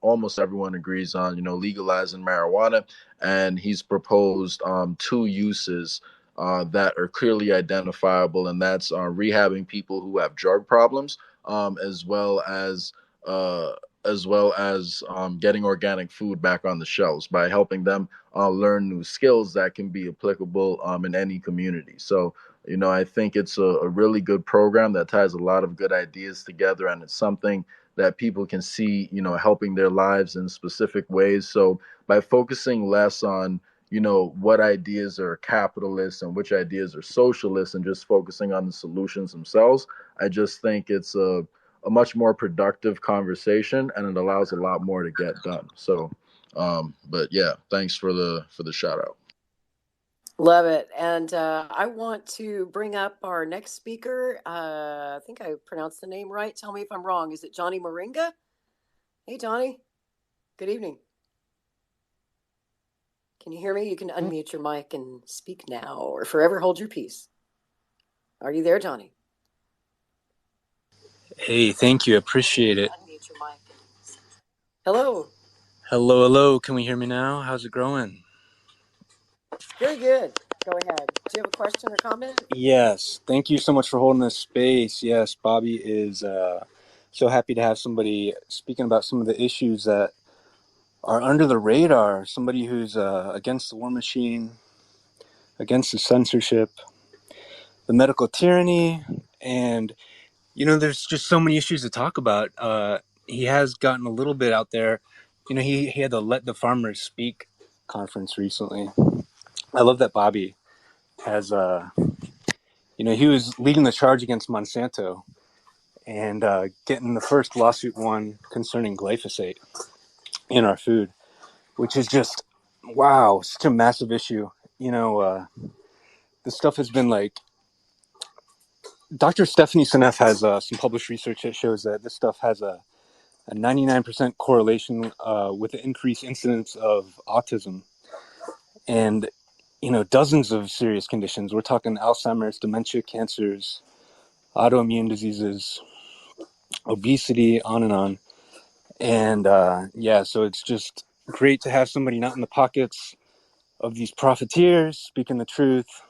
almost everyone agrees on, legalizing marijuana, and he's proposed two uses that are clearly identifiable, and that's rehabbing people who have drug problems, as well as getting organic food back on the shelves by helping them learn new skills that can be applicable in any community. So, I think it's a really good program that ties a lot of good ideas together, and it's something that people can see, helping their lives in specific ways. So by focusing less on, what ideas are capitalist and which ideas are socialist, and just focusing on the solutions themselves, I just think it's a much more productive conversation, and it allows a lot more to get done. So, but yeah, thanks for the shout out. Love it. And I want to bring up our next speaker. I think I pronounced the name right. Tell me if I'm wrong. Is it Johnny Moringa? Hey, Johnny. Good evening. Can you hear me? You can unmute your mic and speak now, or forever hold your peace. Are you there, Johnny? Hey, thank you. Appreciate it. Unmute your mic. Hello. Hello. Can we hear me now? How's it going? Very good. Go ahead. Do you have a question or comment? Yes. Thank you so much for holding this space. Yes, Bobby is so happy to have somebody speaking about some of the issues that are under the radar. Somebody who's against the war machine, against the censorship, the medical tyranny, and there's just so many issues to talk about. He has gotten a little bit out there. He had the Let the Farmers Speak conference recently. I love that Bobby has, he was leading the charge against Monsanto and getting the first lawsuit won concerning glyphosate in our food, which is just, wow, such a massive issue. This stuff has been Dr. Stephanie Seneff has some published research that shows that this stuff has a 99% correlation with the increased incidence of autism and, dozens of serious conditions. We're talking Alzheimer's, dementia, cancers, autoimmune diseases, obesity, on and on. And so it's just great to have somebody not in the pockets of these profiteers speaking the truth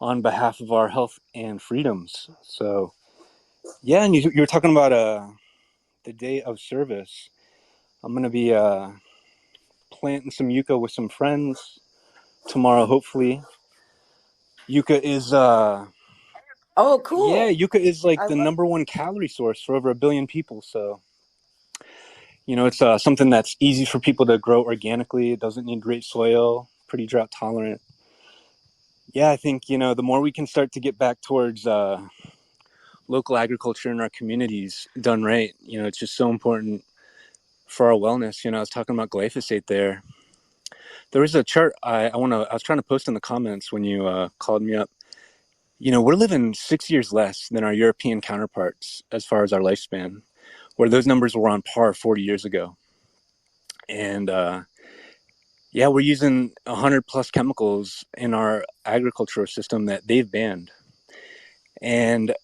on behalf of our health and freedoms. So, yeah, and you were talking about the day of service. I'm going to be planting some yucca with some friends tomorrow, hopefully. Yucca is oh, cool. Yeah, yucca is the number one calorie source for over 1 billion people. So, it's something that's easy for people to grow organically. It doesn't need great soil, pretty drought tolerant. Yeah, I think, the more we can start to get back towards local agriculture in our communities done right, it's just so important for our wellness. I was talking about glyphosate there. There was a chart I was trying to post in the comments when you called me up. We're living 6 years less than our European counterparts as far as our lifespan, where those numbers were on par 40 years ago. And we're using 100 plus chemicals in our agricultural system that they've banned. And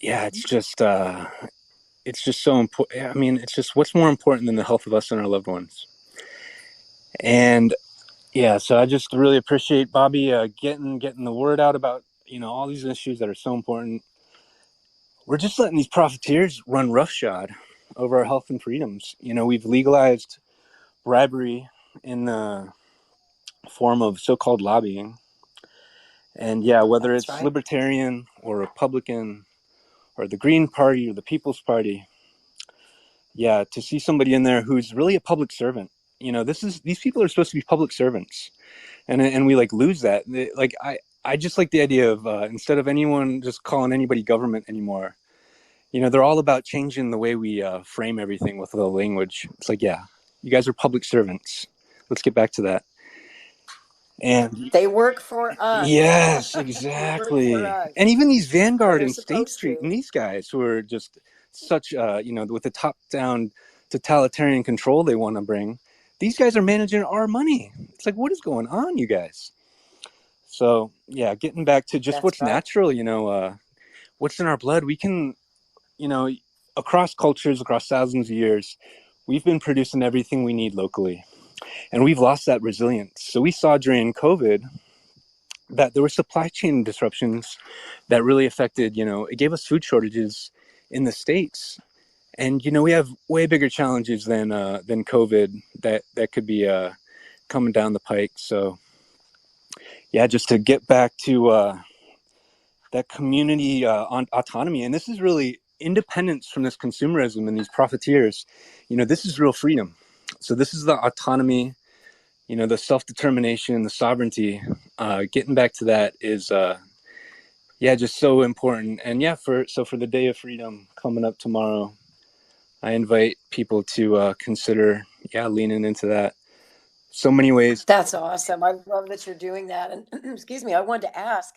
it's just so important. I mean, it's just what's more important than the health of us and our loved ones. And so I just really appreciate Bobby getting the word out about all these issues that are so important. We're just letting these profiteers run roughshod over our health and freedoms. We've legalized bribery in the form of so-called lobbying. And whether That's it's right. Libertarian or Republican or the Green Party or the People's Party, to see somebody in there who's really a public servant. These people are supposed to be public servants. And we lose that. I just like the idea of instead of anyone just calling anybody government anymore, they're all about changing the way we frame everything with the language. It's you guys are public servants. Let's get back to that. And They work for us. yes, They work for exactly. us. And even these And Vanguard they're and State supposed Street to. and these guys who are just such, with the top-down totalitarian control they want to bring, these guys are managing our money. It's like, what is going on, you guys? So, yeah, getting back to just That's what's right. natural, what's in our blood. We can, across cultures, across thousands of years, we've been producing everything we need locally. And we've lost that resilience. So we saw during COVID that there were supply chain disruptions that really affected, it gave us food shortages in the States. And, we have way bigger challenges than COVID that could be coming down the pike. So, yeah, just to get back to that community autonomy. And this is really independence from this consumerism and these profiteers. This is real freedom. So this is the autonomy, the self-determination, the sovereignty. Getting back to that is, just so important. And for the Day of Freedom coming up tomorrow, I invite people to consider, leaning into that. So many ways. That's awesome. I love that you're doing that. And excuse me, I wanted to ask,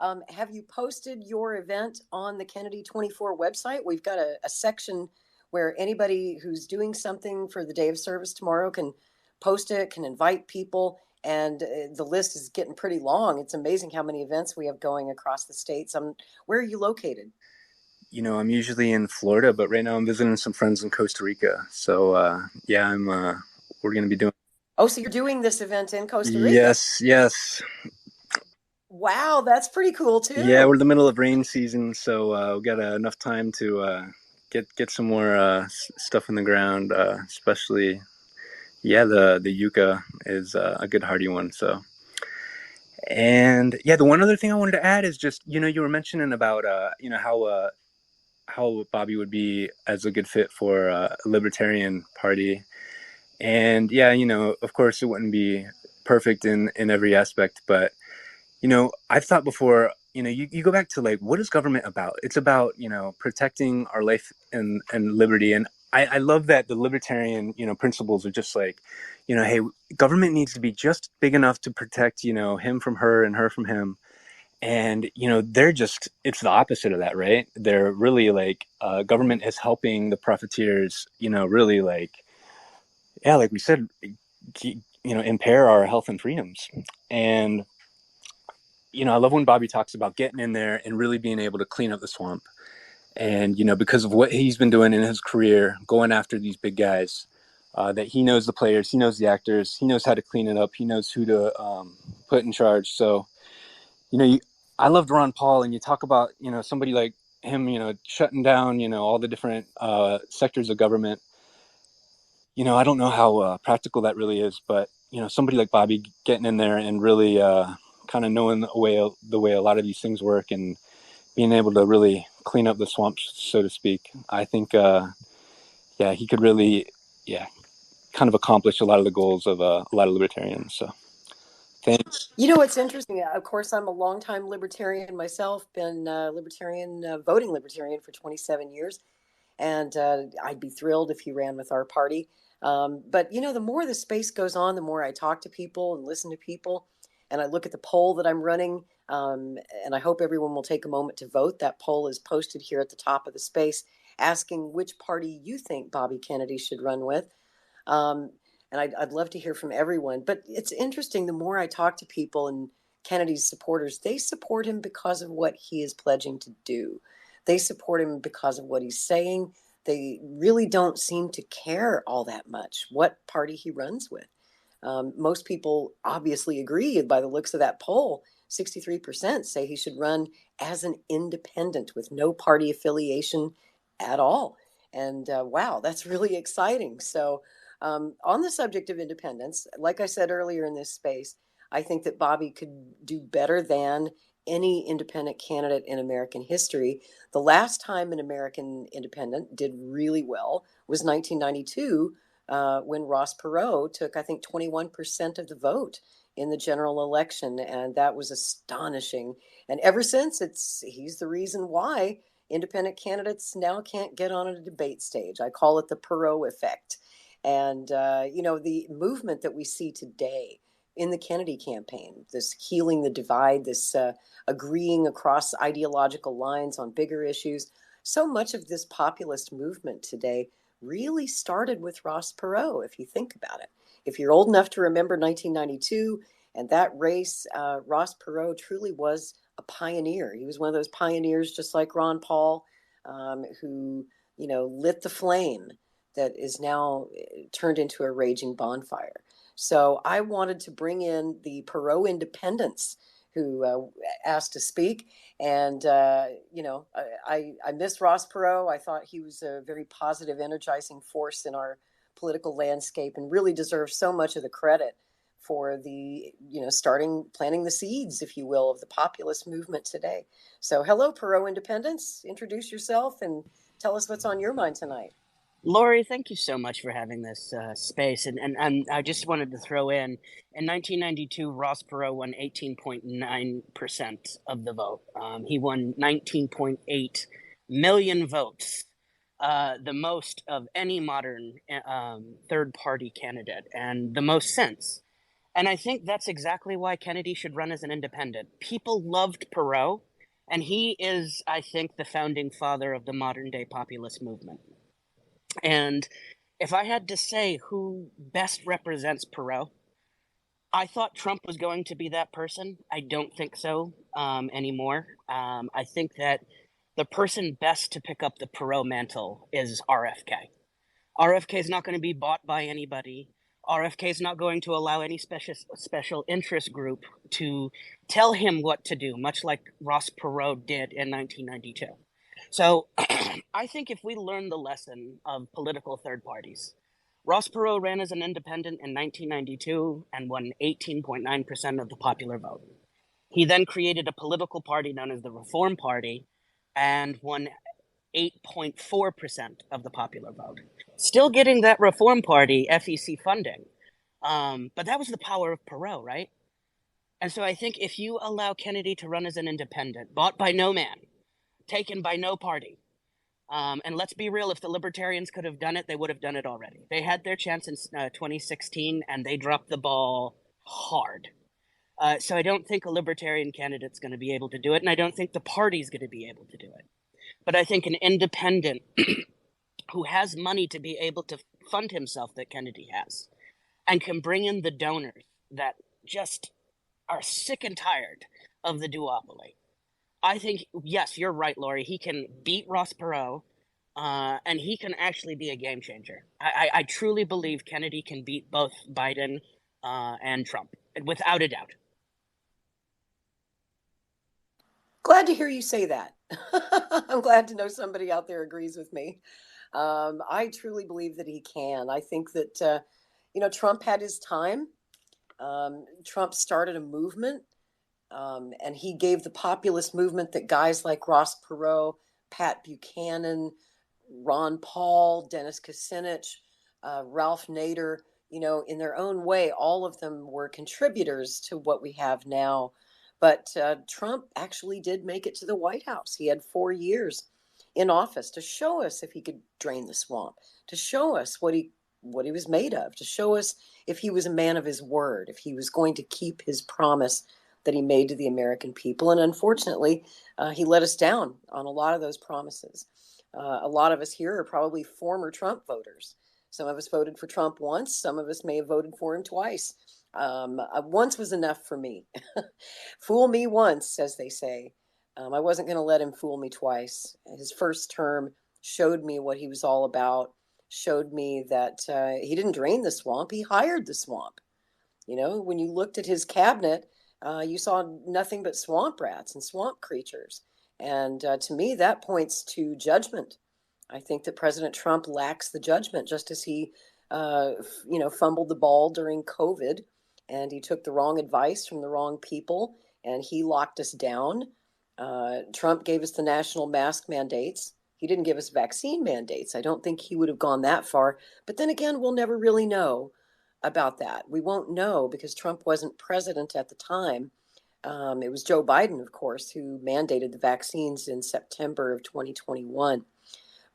have you posted your event on the Kennedy 24 website? We've got a section where anybody who's doing something for the day of service tomorrow can post it, can invite people. And the list is getting pretty long. It's amazing how many events we have going across the states. Where are you located? I'm usually in Florida, but right now I'm visiting some friends in Costa Rica. So, we're going to be doing. Oh, so you're doing this event in Costa Rica? Yes. Wow, that's pretty cool too. Yeah, we're in the middle of rain season, so we got enough time to get some more stuff in the ground. Especially, the yucca is a good hardy one. So, and the one other thing I wanted to add is just you were mentioning about how Bobby would be as a good fit for a libertarian party. And of course it wouldn't be perfect in every aspect, but I've thought before, you go back to like, what is government about? It's about, protecting our life and liberty. And I love that the libertarian, principles are just like, hey, government needs to be just big enough to protect, him from her and her from him. And, it's the opposite of that, right? They're really like, government is helping the profiteers, really like, like we said, impair our health and freedoms. And, I love when Bobby talks about getting in there and really being able to clean up the swamp. And, because of what he's been doing in his career, going after these big guys, that he knows the players, he knows the actors, he knows how to clean it up, he knows who to put in charge. So, I loved Ron Paul, and you talk about, somebody like him, shutting down, all the different sectors of government. I don't know how practical that really is, but, somebody like Bobby getting in there and really kind of knowing the way a lot of these things work and being able to really clean up the swamp, so to speak. I think, he could really, kind of accomplish a lot of the goals of a lot of libertarians. So thanks. It's interesting. Of course, I'm a longtime libertarian myself, been voting libertarian for 27 years. And I'd be thrilled if he ran with our party. But, the more the space goes on, the more I talk to people and listen to people. And I look at the poll that I'm running. And I hope everyone will take a moment to vote. That poll is posted here at the top of the space, asking which party you think Bobby Kennedy should run with. And I'd love to hear from everyone. But it's interesting, the more I talk to people and Kennedy's supporters, they support him because of what he is pledging to do. They support him because of what he's saying. They really don't seem to care all that much what party he runs with. Most people obviously agree by the looks of that poll. 63% say he should run as an independent with no party affiliation at all. And wow, that's really exciting. So, on the subject of independence, like I said earlier in this space, I think that Bobby could do better than any independent candidate in American history. The last time an American independent did really well was 1992, when Ross Perot took, I think, 21% of the vote in the general election, and that was astonishing. And ever since, he's the reason why independent candidates now can't get on a debate stage. I call it the Perot effect. And the movement that we see today in the Kennedy campaign, this healing the divide, this agreeing across ideological lines on bigger issues. So much of this populist movement today really started with Ross Perot, if you think about it. If you're old enough to remember 1992 and that race, Ross Perot truly was a pioneer. He was one of those pioneers, just like Ron Paul, who, lit the flame that is now turned into a raging bonfire. So I wanted to bring in the Perot independents who asked to speak. And, I miss Ross Perot. I thought he was a very positive, energizing force in our political landscape and really deserves so much of the credit for the, planting the seeds, if you will, of the populist movement today. So hello, Perot independents. Introduce yourself and tell us what's on your mind tonight. Lori, thank you so much for having this space. And I just wanted to throw in 1992, Ross Perot won 18.9% of the vote. He won 19.8 million votes, the most of any modern third-party candidate, and the most since. And I think that's exactly why Kennedy should run as an independent. People loved Perot, and he is, I think, the founding father of the modern-day populist movement. And if I had to say who best represents Perot, I thought Trump was going to be that person. I don't think so anymore. I think that the person best to pick up the Perot mantle is RFK. RFK is not going to be bought by anybody. RFK is not going to allow any special interest group to tell him what to do, much like Ross Perot did in 1992. So I think if we learn the lesson of political third parties, Ross Perot ran as an independent in 1992 and won 18.9% of the popular vote. He then created a political party known as the Reform Party and won 8.4% of the popular vote. Still getting that Reform Party FEC funding. But that was the power of Perot, right? And so I think if you allow Kennedy to run as an independent, bought by no man, taken by no party, and let's be real, if the libertarians could have done it, they would have done it already. They had their chance in 2016, and they dropped the ball hard. So I don't think a libertarian candidate's going to be able to do it, and I don't think the party's going to be able to do it. But I think an independent who has money to be able to fund himself that Kennedy has, and can bring in the donors that just are sick and tired of the duopoly. I think, yes, you're right, Lori. He can beat Ross Perot, and he can actually be a game changer. I truly believe Kennedy can beat both Biden and Trump, without a doubt. Glad to hear you say that. I'm glad to know somebody out there agrees with me. I truly believe that he can. I think that, Trump had his time. Trump started a movement. And he gave the populist movement that guys like Ross Perot, Pat Buchanan, Ron Paul, Dennis Kucinich, Ralph Nader, in their own way, all of them were contributors to what we have now. But Trump actually did make it to the White House. He had 4 years in office to show us if he could drain the swamp, to show us what he was made of, to show us if he was a man of his word, if he was going to keep his promise that he made to the American people. And unfortunately, he let us down on a lot of those promises. A lot of us here are probably former Trump voters. Some of us voted for Trump once. Some of us may have voted for him twice. Once was enough for me. Fool me once, as they say. I wasn't going to let him fool me twice. His first term showed me what he was all about, showed me that he didn't drain the swamp. He hired the swamp. When you looked at his cabinet, you saw nothing but swamp rats and swamp creatures. And to me, that points to judgment. I think that President Trump lacks the judgment, just as he, fumbled the ball during COVID, and he took the wrong advice from the wrong people, and he locked us down. Trump gave us the national mask mandates. He didn't give us vaccine mandates. I don't think he would have gone that far. But then again, we'll never really know about that. We won't know because Trump wasn't president at the time. It was Joe Biden, of course, who mandated the vaccines in September of 2021.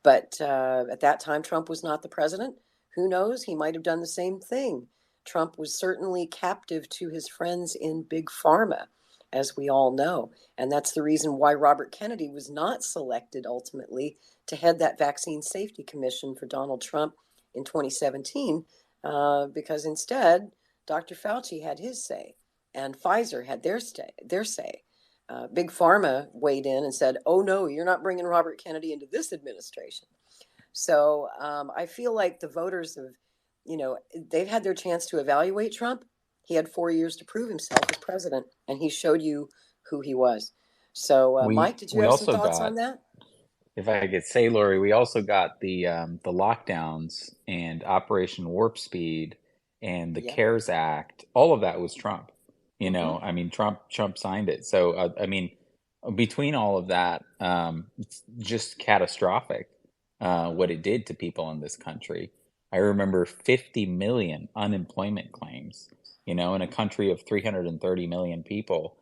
But at that time, Trump was not the president. Who knows? He might have done the same thing. Trump was certainly captive to his friends in Big Pharma, as we all know. And that's the reason why Robert Kennedy was not selected ultimately to head that Vaccine Safety Commission for Donald Trump in 2017, because instead, Dr. Fauci had his say and Pfizer had their say. Big Pharma weighed in and said, oh, no, you're not bringing Robert Kennedy into this administration. So I feel like the voters have, they've had their chance to evaluate Trump. He had 4 years to prove himself as president, and he showed you who he was. So, Mike, did you We have some also thoughts got, on that? if I could say, Lori, we also got the lockdowns and Operation Warp Speed and the Yeah. CARES Act. All of that was Trump. Mhm. I mean, Trump signed it. So I mean, between all of that, it's just catastrophic what it did to people in this country. I remember 50 million unemployment claims. In a country of 330 million people,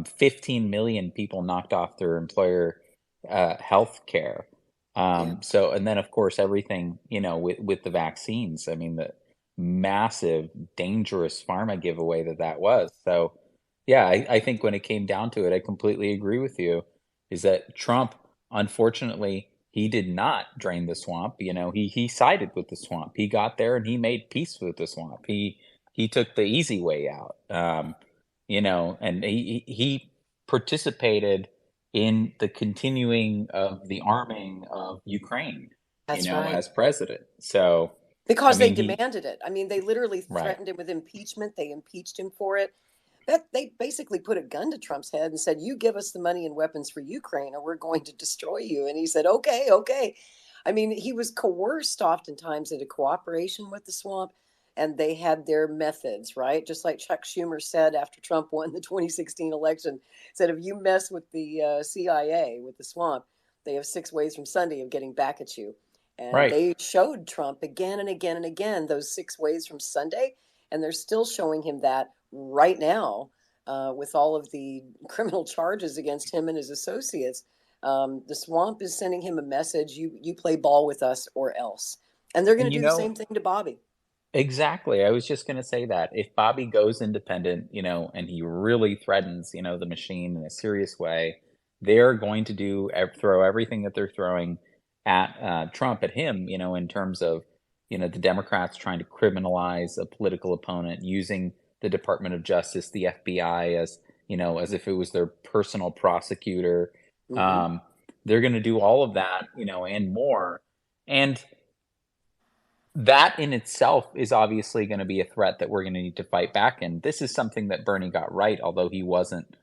15 million people knocked off their employer health care. Yeah. So, and then of course everything, with the vaccines. I mean, the massive, dangerous pharma giveaway that was. So, yeah, I think when it came down to it, I completely agree with you. Is that Trump, unfortunately, he did not drain the swamp. He sided with the swamp. He got there and he made peace with the swamp. He took the easy way out. And he participated in the continuing of the arming of Ukraine, That's right. as president. So, I Because they mean, demanded it. I mean, they literally right. threatened him with impeachment. They impeached him for it. That they basically put a gun to Trump's head and said, "You give us the money and weapons for Ukraine, or we're going to destroy you." And he said, "Okay, okay." I mean, he was coerced oftentimes into cooperation with the swamp, and they had their methods, right? Just like Chuck Schumer said after Trump won the 2016 election, said, "If you mess with the CIA, with the swamp, they have 6 ways from Sunday of getting back at you." And Right. they showed Trump again and again and again those 6 ways from Sunday, and they're still showing him that right now with all of the criminal charges against him and his associates. The swamp is sending him a message: you play ball with us or else. And they're going And to do the same thing to Bobby. exactly. I was just going to say that if Bobby goes independent, and he really threatens, the machine in a serious way, they're going to throw everything that they're throwing at Trump at him, in terms of, the Democrats trying to criminalize a political opponent using the Department of Justice, the FBI as if it was their personal prosecutor. Mhm. They're going to do all of that, and more. And that in itself is obviously going to be a threat that we're going to need to fight back. And this is something that Bernie got right, although he wasn't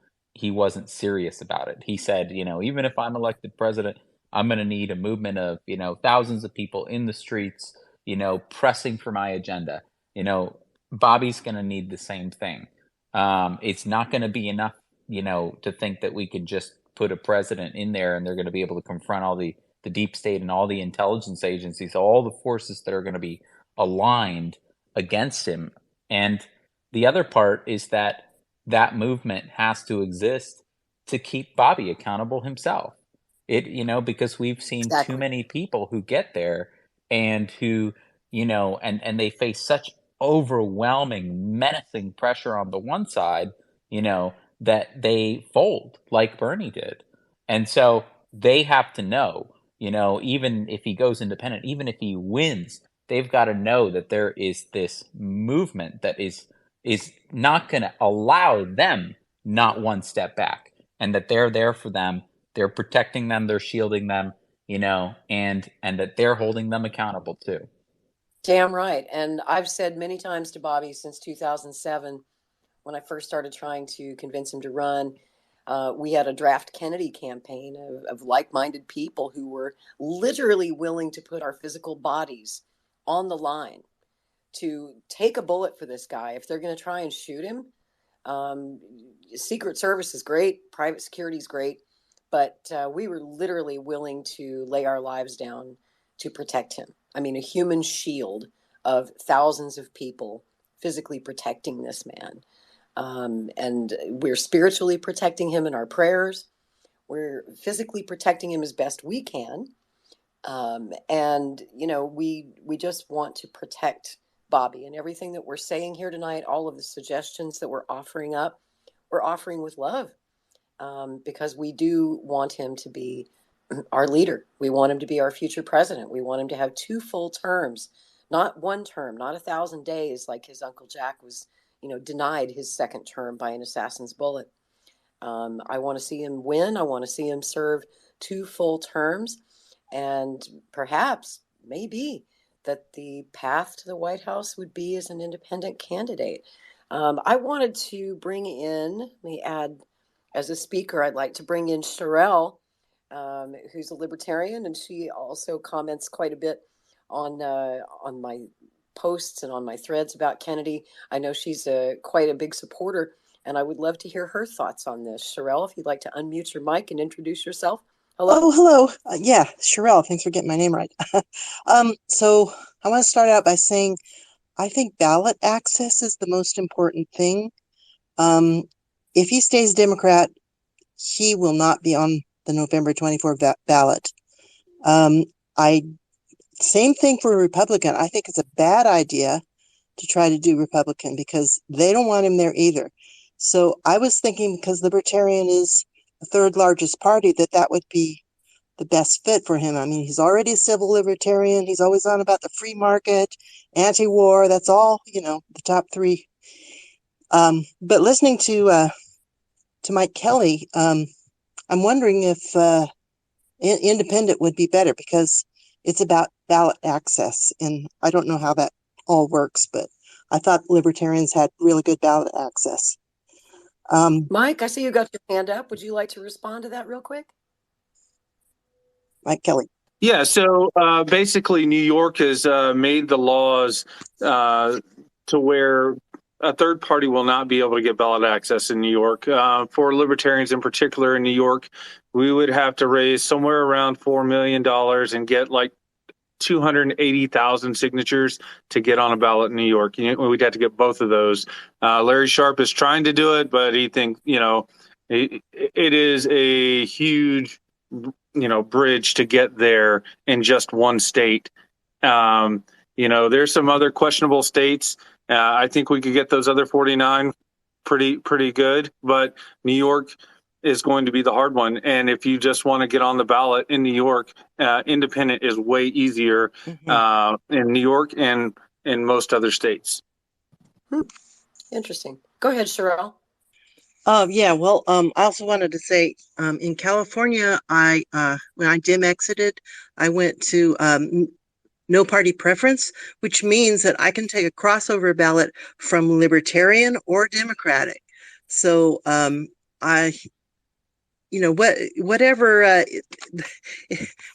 serious about it. He said, even if I'm elected president, I'm going to need a movement of, thousands of people in the streets, pressing for my agenda. Bobby's going to need the same thing. It's not going to be enough, to think that we could just put a president in there and they're going to be able to confront all the deep state and all the intelligence agencies, all the forces that are going to be aligned against him. And the other part is that movement has to exist to keep Bobby accountable himself. Because we've seen too Exactly. many people who get there and who, and they face such overwhelming, menacing pressure on the one side, that they fold like Bernie did. And so they have to know, even if he goes independent, even if he wins, they've got to know that there is this movement that is not going to allow them not one step back, and that they're there for them. They're protecting them. They're shielding them, and that they're holding them accountable too. Damn right. And I've said many times to Bobby since 2007, when I first started trying to convince him to run, we had a Draft Kennedy campaign of like-minded people who were literally willing to put our physical bodies on the line to take a bullet for this guy if they're going to try and shoot him. Secret Service is great, private security is great, but we were literally willing to lay our lives down to protect him. I mean, a human shield of thousands of people physically protecting this man. And we're spiritually protecting him in our prayers. We're physically protecting him as best we can. And, we just want to protect Bobby, and everything that we're saying here tonight, all of the suggestions that we're offering up, we're offering with love, because we do want him to be our leader. We want him to be our future president. We want him to have 2 full terms, not 1 term, not 1,000 days like his Uncle Jack was, denied his 2nd term by an assassin's bullet. I want to see him win. I want to see him serve 2 full terms, and perhaps, maybe, that the path to the White House would be as an independent candidate. I wanted to bring in, let me add, as a speaker, I'd like to bring in Sherelle, who's a libertarian, and she also comments quite a bit on my posts and on my threads about Kennedy. I know she's quite a big supporter, and I would love to hear her thoughts on this. Sherelle, if you'd like to unmute your mic and introduce yourself. Hello. Oh, hello. Yeah, Sherelle. Thanks for getting my name right. So I want to start out by saying I think ballot access is the most important thing. If he stays Democrat, he will not be on the November 24 ballot. Same thing for a Republican. I think it's a bad idea to try to do Republican because they don't want him there either. So I was thinking, because Libertarian is the 3rd largest party, that would be the best fit for him. I mean, he's already a civil libertarian. He's always on about the free market, anti-war. That's all, the top 3. But listening to Mike Kelly, I'm wondering if independent would be better, because it's about ballot access. And I don't know how that all works, but I thought libertarians had really good ballot access. Mike, I see you got your hand up. Would you like to respond to that real quick? Mike Kelly. Yeah, so basically New York has made the laws to where a third party will not be able to get ballot access in New York. For libertarians in particular in New York, we would have to raise somewhere around $4 million and get like 280,000 signatures to get on a ballot in New York. We'd have to get both of those. Larry Sharpe is trying to do it, but he thinks, it is a huge, bridge to get there in just one state. There's some other questionable states. I think we could get those other 49 pretty good, but New York is going to be the hard one. And if you just want to get on the ballot in New York, independent is way easier in New York and in most other states. Interesting. Go ahead, Sherelle. Yeah, well, I also wanted to say, in California, when I dim exited, I went to no party preference, which means that I can take a crossover ballot from Libertarian or Democratic. So whatever,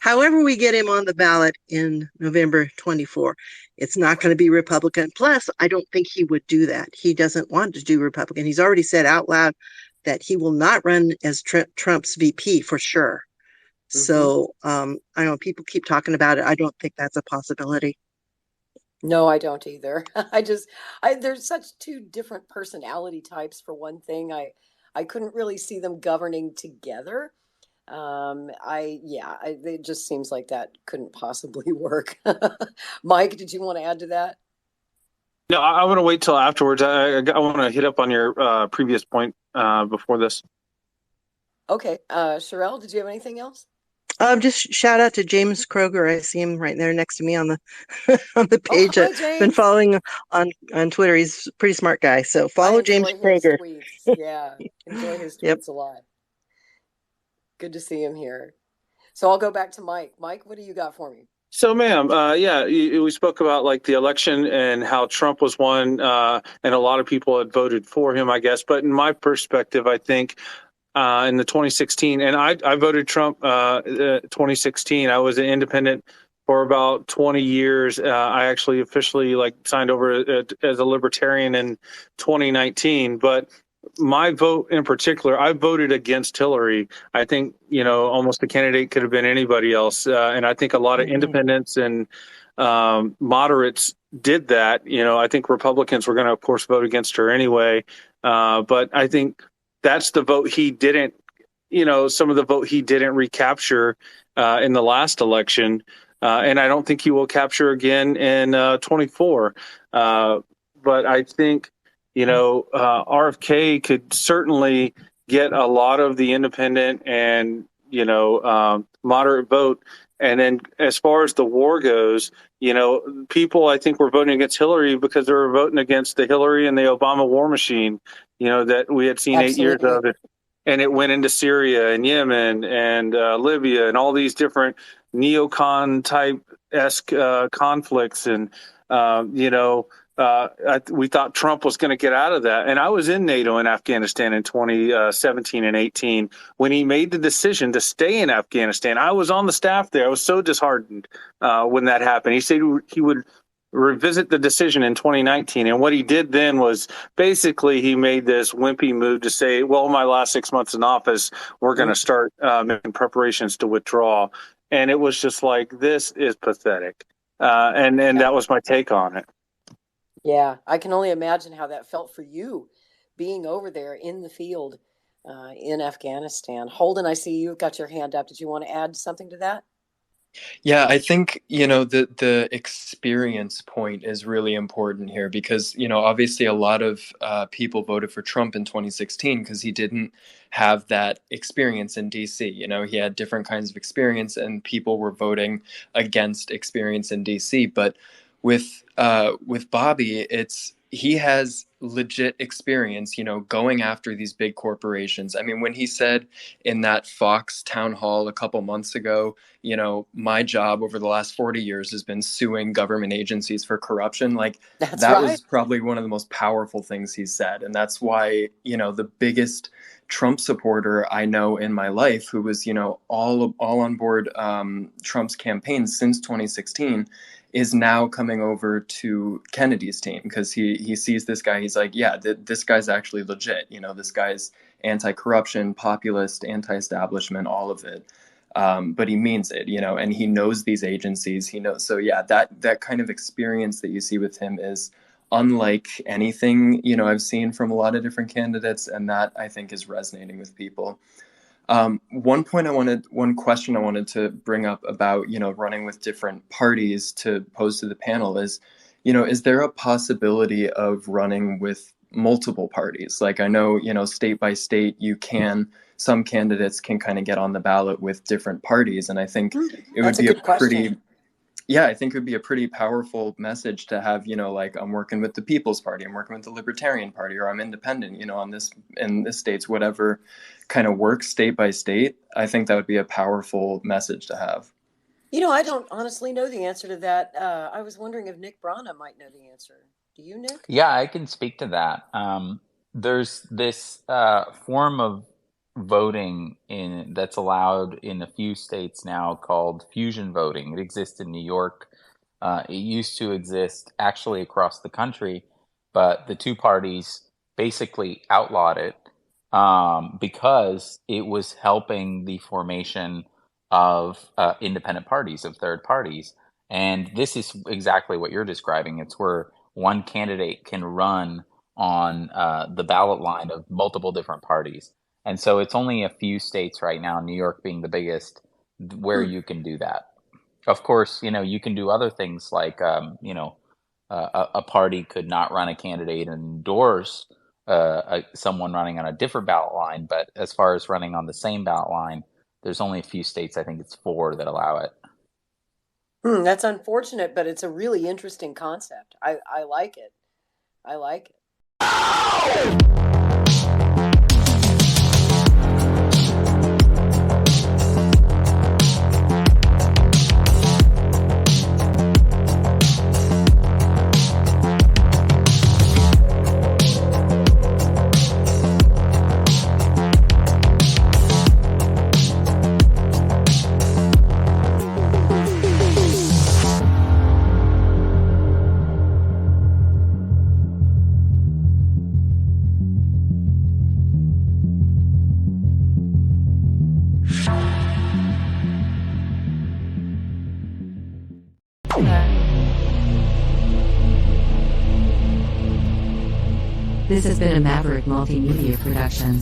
however we get him on the ballot in November 24, it's not going to be Republican. Plus, I don't think he would do that. He doesn't want to do Republican. He's already said out loud that he will not run as Trump's VP for sure. So I know people keep talking about it. I don't think that's a possibility. No, I don't either. There's such 2 different personality types for one thing. I couldn't really see them governing together. It just seems like that couldn't possibly work. Mike, did you want to add to that? No, I want to wait till afterwards. I want to hit up on your previous point before this. Okay. Sherelle, did you have anything else? Just shout out to James Kroger. I see him right there next to me on the on the page. Hi, I've been following on Twitter. He's a pretty smart guy. So follow James Kroger. Yeah, enjoy his tweets a lot. Good to see him here. So I'll go back to Mike. Mike, what do you got for me? So, ma'am, we spoke about like the election and how Trump was won, and a lot of people had voted for him, I guess. But in my perspective, I think in the 2016, and I voted Trump 2016. I was an independent for about 20 years. I actually officially signed over as a libertarian in 2019. But my vote in particular, I voted against Hillary. I think, almost the candidate could have been anybody else. And I think a lot of independents and moderates did that. I think Republicans were going to, of course, vote against her anyway. But I think that's the vote he didn't, some of the vote he didn't recapture in the last election. and I don't think he will capture again in 24. But I think, RFK could certainly get a lot of the independent and, moderate vote. And then as far as the war goes, people I think were voting against Hillary because they were voting against the Hillary and the Obama war machine, that we had seen 8 years of it. And it went into Syria and Yemen and Libya and all these different neocon type-esque conflicts. And, we thought Trump was going to get out of that. And I was in NATO in Afghanistan in 2017 and 18 when he made the decision to stay in Afghanistan. I was on the staff there. I was so disheartened when that happened. He said he would revisit the decision in 2019. And what he did then was basically he made this wimpy move to say, well, my last 6 months in office, we're going to start making preparations to withdraw. And it was just like, this is pathetic. And that was my take on it. Yeah, I can only imagine how that felt for you being over there in the field in Afghanistan. Holden, I see you've got your hand up. Did you want to add something to that? Yeah, I think, the experience point is really important here because, obviously a lot of people voted for Trump in 2016 because he didn't have that experience in DC. He had different kinds of experience and people were voting against experience in DC. But with Bobby, he has legit experience, going after these big corporations. I mean, when he said in that Fox town hall a couple months ago, my job over the last 40 years has been suing government agencies for corruption. That right. was probably one of the most powerful things he said. And that's why, the biggest Trump supporter I know in my life who was, all on board Trump's campaign since 2016 is now coming over to Kennedy's team because he sees this guy. He's like, yeah, this guy's actually legit. This guy's anti-corruption, populist, anti-establishment, all of it. But he means it, and he knows these agencies. He knows. So yeah, that kind of experience that you see with him is unlike anything, I've seen from a lot of different candidates. And that I think is resonating with people. One question I wanted to bring up about, running with different parties to pose to the panel is, is there a possibility of running with multiple parties? Like I know, state by state, some candidates can kind of get on the ballot with different parties. And I think it would be I think it would be a pretty powerful message to have, I'm working with the People's Party, I'm working with the Libertarian Party, or I'm independent, in this states, whatever kind of works state by state. I think that would be a powerful message to have. I don't honestly know the answer to that. I was wondering if Nick Brana might know the answer. Do you, Nick? Yeah, I can speak to that. There's this form of voting that's allowed in a few states now called fusion voting. It exists in New York. It used to exist actually across the country, but the two parties basically outlawed it because it was helping the formation of independent parties, of third parties. And this is exactly what you're describing. It's where one candidate can run on the ballot line of multiple different parties. And so it's only a few states right now, New York being the biggest, where you can do that. Of course, you can do other things like, a party could not run a candidate and endorse someone running on a different ballot line. But as far as running on the same ballot line, there's only a few states, I think it's 4, that allow it. That's unfortunate, but it's a really interesting concept. I like it. I like it. This has been a Maverick Multimedia production.